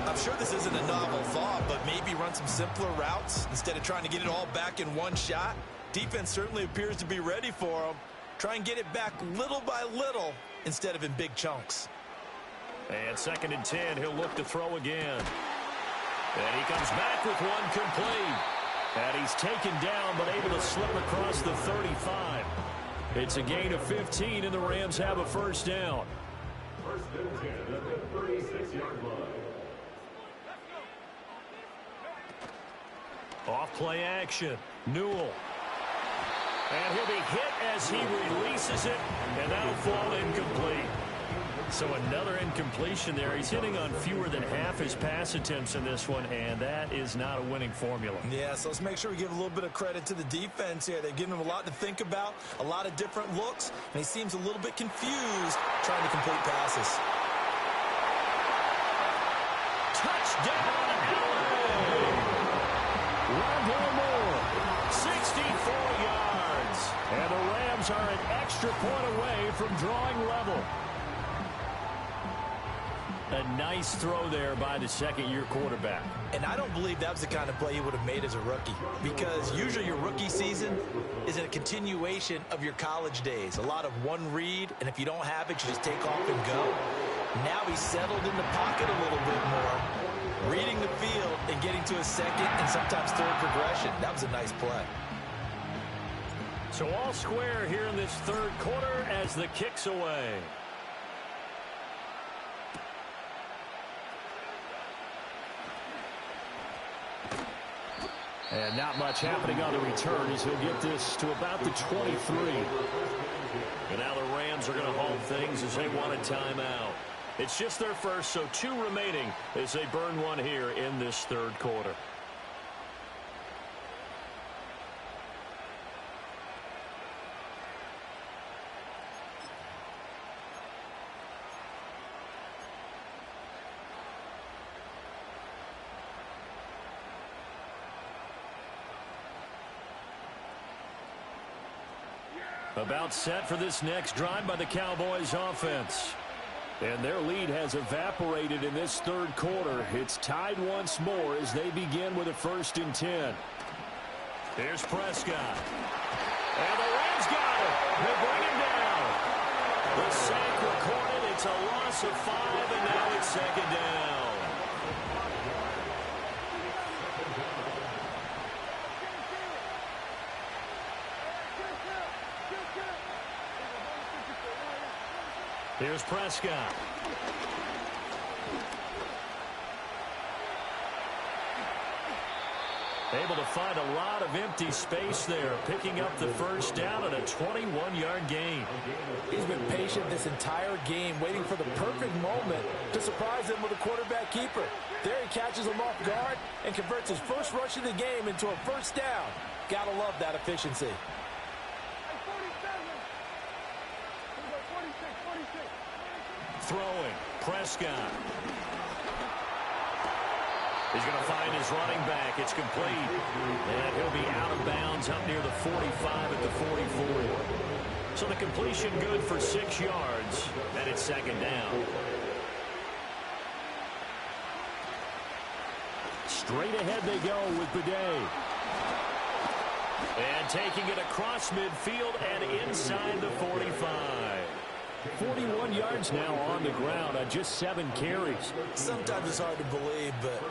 I'm sure this isn't a novel thought, but maybe maybe run some simpler routes instead of trying to get it all back in one shot. Defense certainly appears to be ready for him. Try and get it back little by little instead of in big chunks. And 2nd and 10, he'll look to throw again. And he comes back with one complete. And he's taken down but able to slip across the 35. It's a gain of 15, and the Rams have a first down. First and 10 at the 36-yard line. Off play action. Newell. And he'll be hit as he releases it, and that'll fall incomplete. So another incompletion there. He's hitting on fewer than half his pass attempts in this one, and that is not a winning formula. Yeah, so let's make sure we give a little bit of credit to the defense here. They've given him a lot to think about, a lot of different looks, and he seems a little bit confused trying to complete passes. Touchdown, LA! Rondale Moore, 64 yards. And the Rams are an extra point away from drawing level. A nice throw there by the second-year quarterback. And I don't believe that was the kind of play he would have made as a rookie, because usually your rookie season is a continuation of your college days. A lot of one read, and if you don't have it, you just take off and go. Now he's settled in the pocket a little bit more, reading the field and getting to a second and sometimes third progression. That was a nice play. So all square here in this third quarter as the kick's away. And not much happening on the return as he'll get this to about the 23. And now the Rams are going to halt things as they want a timeout. It's just their first, so 2 remaining as they burn one here in this third quarter. About set for this next drive by the Cowboys offense. And their lead has evaporated in this third quarter. It's tied once more as they begin with a 1st and 10. Here's Prescott. And the Rams got it. They bring him down. The sack recorded. It's a loss of 5, and now it's 2nd down. Here's Prescott. Able to find a lot of empty space there, picking up the first down and a 21-yard gain. He's been patient this entire game, waiting for the perfect moment to surprise him with a quarterback keeper. There he catches him off guard and converts his first rush of the game into a first down. Gotta love that efficiency. Throwing, Prescott. He's going to find his running back. It's complete. And he'll be out of bounds up near the 45 at the 44. So the completion good for 6 yards, and it's 2nd down. Straight ahead they go with Bidet. And taking it across midfield and inside the 45. 41 yards now on the ground on just 7 carries. Sometimes it's hard to believe, but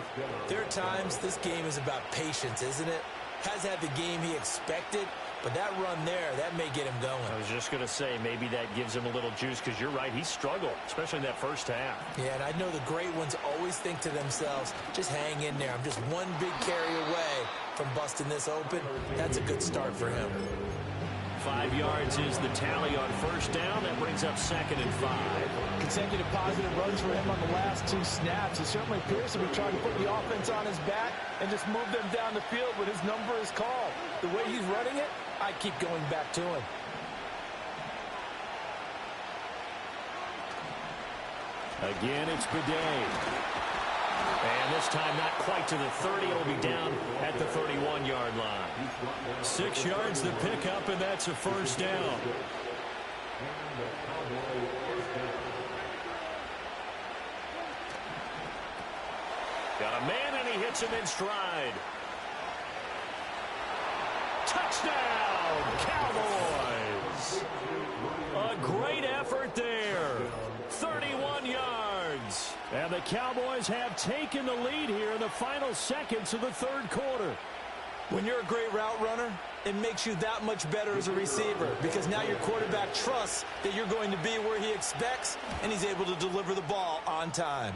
there are times this game is about patience, isn't it? Has had the game he expected, but that run there, that may get him going. I was just going to say, maybe that gives him a little juice, because you're right, he struggled, especially in that first half. Yeah, and I know the great ones always think to themselves, just hang in there. I'm just one big carry away from busting this open. That's a good start for him. 5 yards is the tally on first down. That brings up 2nd and 5. Consecutive positive runs for him on the last 2 snaps. He certainly appears to be trying to put the offense on his back and just move them down the field when his number is called. The way he's running it, I keep going back to him. Again, it's Bidet. And this time not quite to the 30. It'll be down at the 31-yard line. 6 yards to pick up, and that's a first down. Got a man, and he hit gets him in stride. Touchdown, Cowboys! A great effort there. 31 yards. And the Cowboys have taken the lead here in the final seconds of the third quarter. When you're a great route runner, it makes you that much better as a receiver because now your quarterback trusts that you're going to be where he expects, and he's able to deliver the ball on time.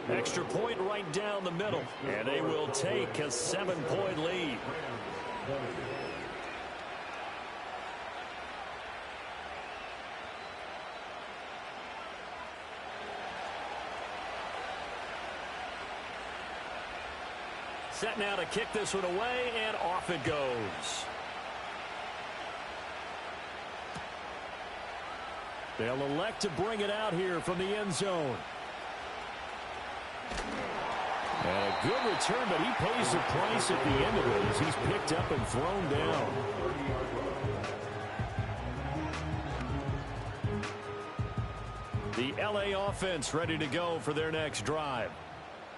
Extra point right down the middle, and they will take a 7-point lead. Set now to kick this one away, and off it goes. They'll elect to bring it out here from the end zone. And a good return, but he pays the price at the end of it as he's picked up and thrown down. The LA offense ready to go for their next drive.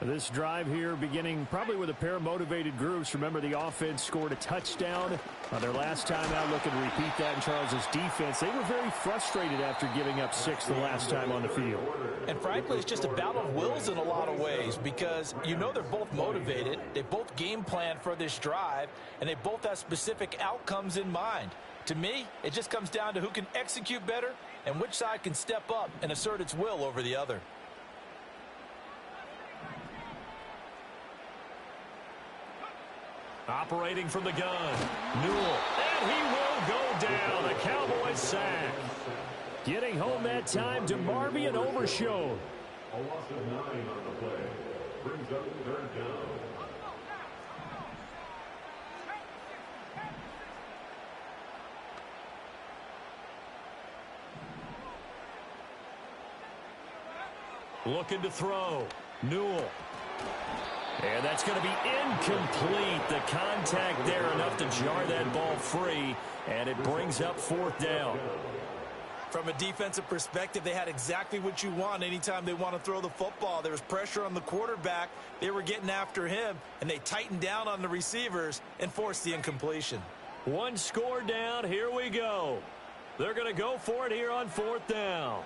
This drive here beginning probably with a pair of motivated groups. Remember, the offense scored a touchdown on their last time out. Looking to repeat that in Charles's defense. They were very frustrated after giving up 6 the last time on the field. And frankly, it's just a battle of wills in a lot of ways because you know they're both motivated. They both game plan for this drive, and they both have specific outcomes in mind. To me, it just comes down to who can execute better and which side can step up and assert its will over the other. Operating from the gun, Newell, and he will go down. A Cowboys sack. Getting home that time to Marvin Overshown. A loss of 9 on the play. Brings up third down. Looking to throw, Newell. And that's going to be incomplete. The contact there enough to jar that ball free, and it brings up 4th down. From a defensive perspective, they had exactly what you want anytime they want to throw the football. There was pressure on the quarterback. They were getting after him, and they tightened down on the receivers and forced the incompletion. One score down. Here we go. They're going to go for it here on 4th down.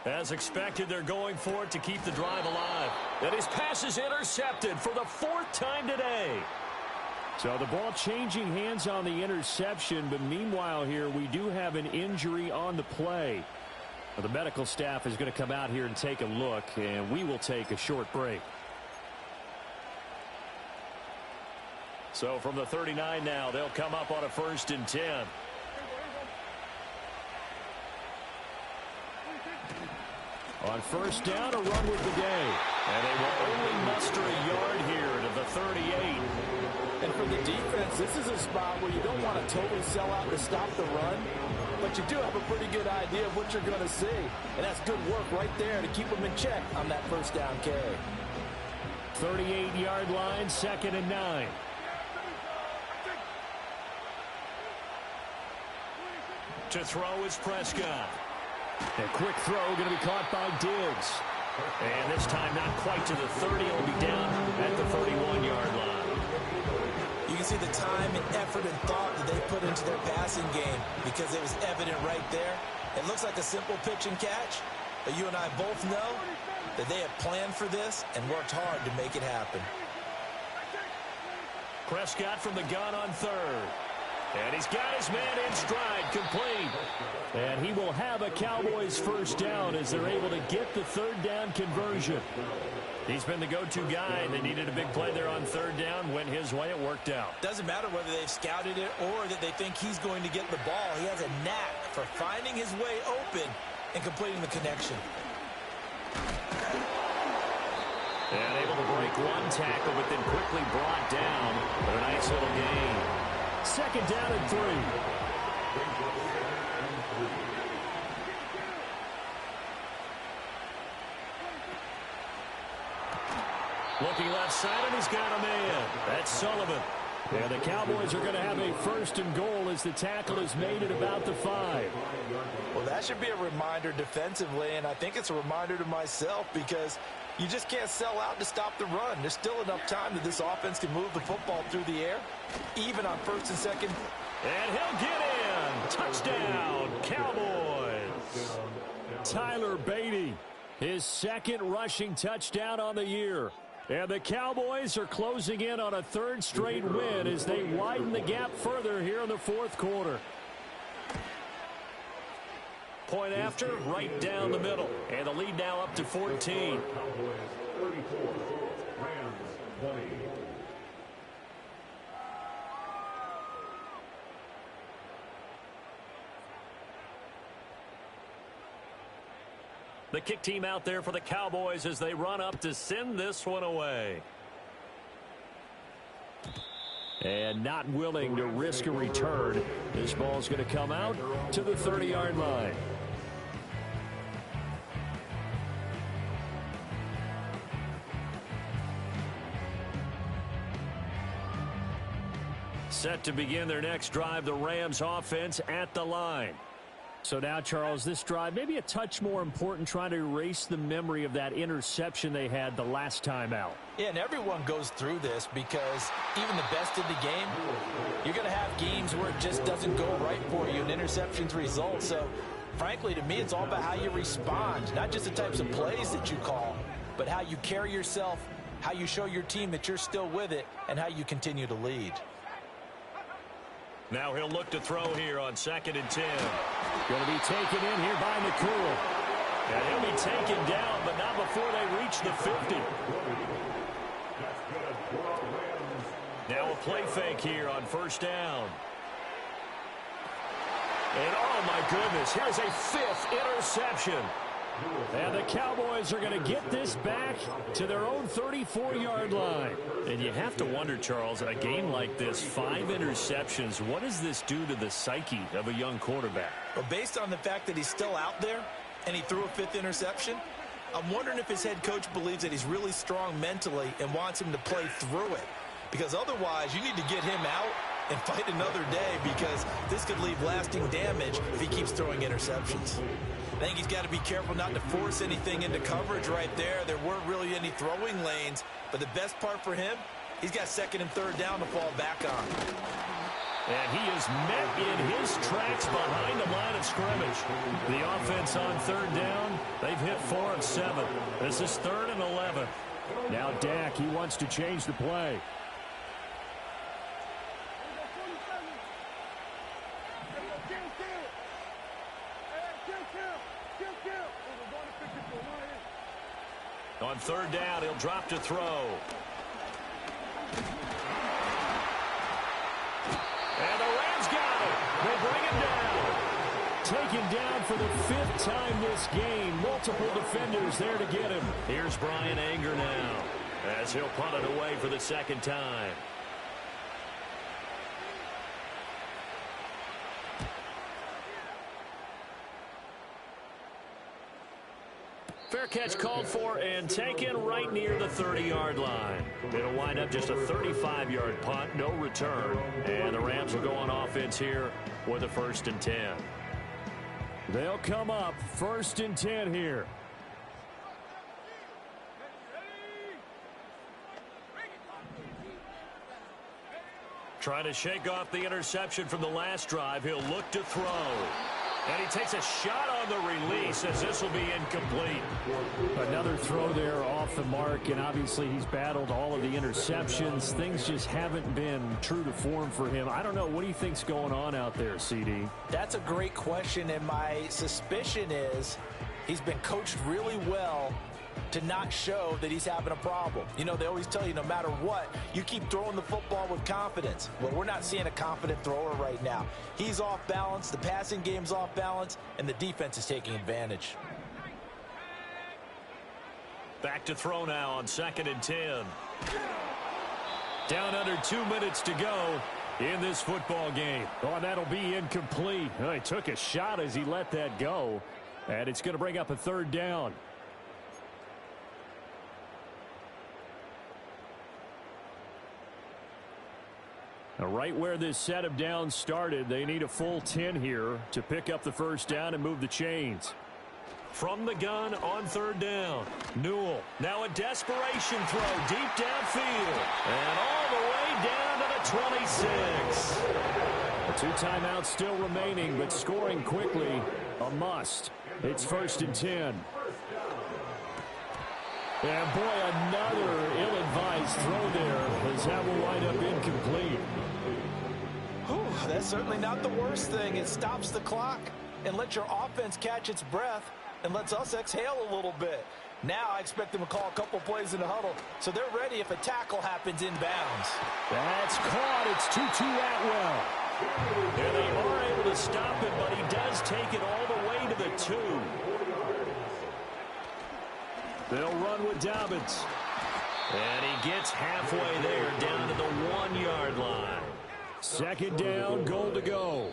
As expected, they're going for it to keep the drive alive. And his pass is intercepted for the 4th time today. So the ball changing hands on the interception, but meanwhile here we do have an injury on the play. Well, the medical staff is going to come out here and take a look, and we will take a short break. So from the 39 now, they'll come up on a 1st and 10. On 1st down, a run with the day. And they will only muster a yard here to the 38. And for the defense, this is a spot where you don't want to totally sell out to stop the run, but you do have a pretty good idea of what you're going to see. And that's good work right there to keep them in check on that 1st down carry. 38-yard line, 2nd and 9. To throw is Prescott. A quick throw going to be caught by Diggs. And this time not quite to the 30. It'll be down at the 31-yard line. You can see the time and effort and thought that they put into their passing game because it was evident right there. It looks like a simple pitch and catch, but you and I both know that they have planned for this and worked hard to make it happen. Prescott from the gun on 3rd. And he's got his man in stride, complete. And he will have a Cowboys 1st down as they're able to get the 3rd down conversion. He's been the go-to guy. They needed a big play there on 3rd down. Went his way. It worked out. Doesn't matter whether they've scouted it or that they think he's going to get the ball. He has a knack for finding his way open and completing the connection. And able to break one tackle, but then quickly brought down with a nice little gain. 2nd down and 3. Looking left side, and he's got a man. That's Sullivan. And the Cowboys are going to have a 1st and goal as the tackle is made at about the 5. Well, that should be a reminder defensively, and I think it's a reminder to myself because You just can't sell out to stop the run. There's still enough time that this offense can move the football through the air, even on first and second. And he'll get in. Touchdown, Cowboys. Tyler Beatty, his second rushing touchdown on the year. And the Cowboys are closing in on a third straight win as they widen the gap further here in the fourth quarter. Point after, right down the middle. And the lead now up to 14. The kick team out there for the Cowboys as they run up to send this one away. And not willing to risk a return. This ball's going to come out to the 30-yard line. Set to begin their next drive, the Rams offense at the line. So now, Charles, this drive maybe a touch more important, trying to erase the memory of that interception they had the last time out. Yeah, and everyone goes through this because even the best in the game, you're going to have games where it just doesn't go right for you and interceptions result. So, frankly, to me, it's all about how you respond, not just the types of plays that you call, but how you carry yourself, how you show your team that you're still with it, and how you continue to lead. Now he'll look to throw here on 2nd and 10. Going to be taken in here by McCool. And he'll be taken down, but not before they reach the 50. Now a play fake here on 1st down. And oh my goodness, here's a 5th interception. And the Cowboys are going to get this back to their own 34-yard line. And you have to wonder, Charles, a game like this, 5 interceptions, what does this do to the psyche of a young quarterback? Well, based on the fact that he's still out there and he threw a 5th interception, I'm wondering if his head coach believes that he's really strong mentally and wants him to play through it. Because otherwise, you need to get him out and fight another day, because this could leave lasting damage if he keeps throwing interceptions. I think he's got to be careful not to force anything into coverage right there. There weren't really any throwing lanes, but the best part for him, he's got 2nd and 3rd down to fall back on. And he is met in his tracks behind the line of scrimmage. The offense on 3rd down, they've hit 4 of 7. This is 3rd and 11. Now Dak, he wants to change the play. On 3rd down, he'll drop to throw. And the Rams got it. They bring him down. Taken down for the 5th time this game. Multiple defenders there to get him. Here's Brian Anger now as he'll punt it away for the 2nd time. Fair catch called for and taken right near the 30-yard line. It'll wind up just a 35-yard punt, no return. And the Rams will go on offense here with a 1st and 10. They'll come up 1st and 10 here. Trying to shake off the interception from the last drive. He'll look to throw. And he takes a shot on the release as this will be incomplete. Another throw there off the mark, and obviously he's battled all of the interceptions. Things just haven't been true to form for him. I don't know. What do you think's going on out there, CD? That's a great question, and my suspicion is he's been coached really well to not show that he's having a problem. You know, they always tell you no matter what, you keep throwing the football with confidence. Well, we're not seeing a confident thrower right now. He's off balance, the passing game's off balance, and the defense is taking advantage. Back to throw now on 2nd and 10. Down under 2 minutes to go in this football game. Oh, and that'll be incomplete. Oh, he took a shot as he let that go, and it's going to bring up a 3rd down. Now, right where this set of downs started, they need a full 10 here to pick up the 1st down and move the chains. from the gun on third down. Newell, now a desperation throw deep downfield. And all the way down to the 26. 2 timeouts still remaining, but scoring quickly, a must. It's 1st and 10. And boy, another ill-advised throw there, as that will wind up incomplete. Whew, that's certainly not the worst thing. It stops the clock and lets your offense catch its breath and lets us exhale a little bit. Now I expect them to call a couple plays in the huddle, so they're ready if a tackle happens inbounds. That's caught. It's Tutu Atwell. And they are able to stop it, but he does take it all the way to the 2. They'll run with Dobbins. And he gets halfway there, down to the 1-yard line. 2nd down, goal to go.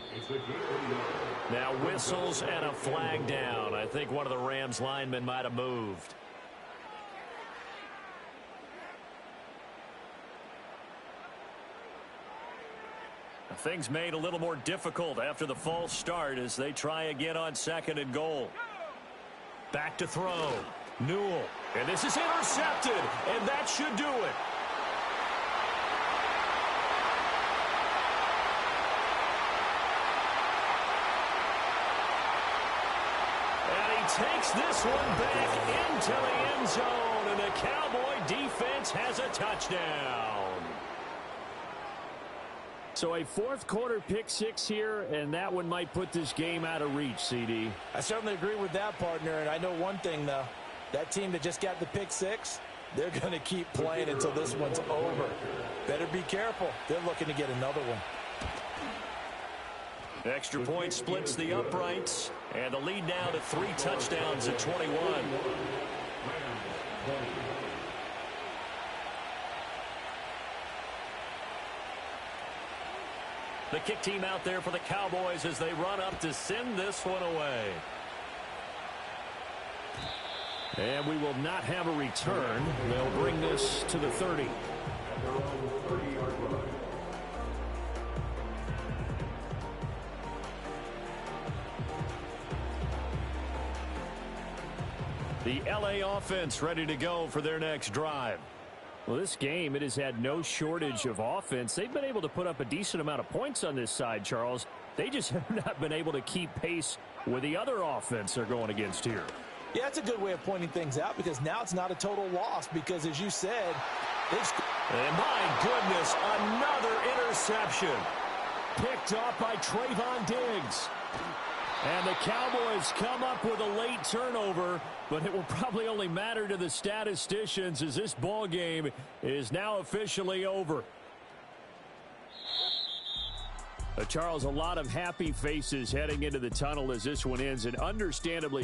Now whistles and a flag down. I think one of the Rams linemen might have moved. Things made a little more difficult after the false start as they try again on 2nd and goal. Back to throw. Newell. And this is intercepted. And that should do it. And he takes this one back into the end zone. And the Cowboy defense has a touchdown. So a 4th quarter pick 6 here, and that one might put this game out of reach, CD. I certainly agree with that, partner. And I know one thing, though. That team that just got the pick 6, they're going to keep playing until this one's over. Better be careful. They're looking to get another one. Extra point splits the uprights, and the lead now to 3 touchdowns at 21. The kick team out there for the Cowboys as they run up to send this one away. And we will not have a return. They'll bring this to the 30. The LA offense ready to go for their next drive. Well, this game, it has had no shortage of offense. They've been able to put up a decent amount of points on this side, Charles. They just have not been able to keep pace with the other offense they're going against here. Yeah, that's a good way of pointing things out because now it's not a total loss because, as you said, and my goodness, another interception. Picked off by Trayvon Diggs. And the Cowboys come up with a late turnover, but it will probably only matter to the statisticians as this ball game is now officially over. Charles, a lot of happy faces heading into the tunnel as this one ends, and understandably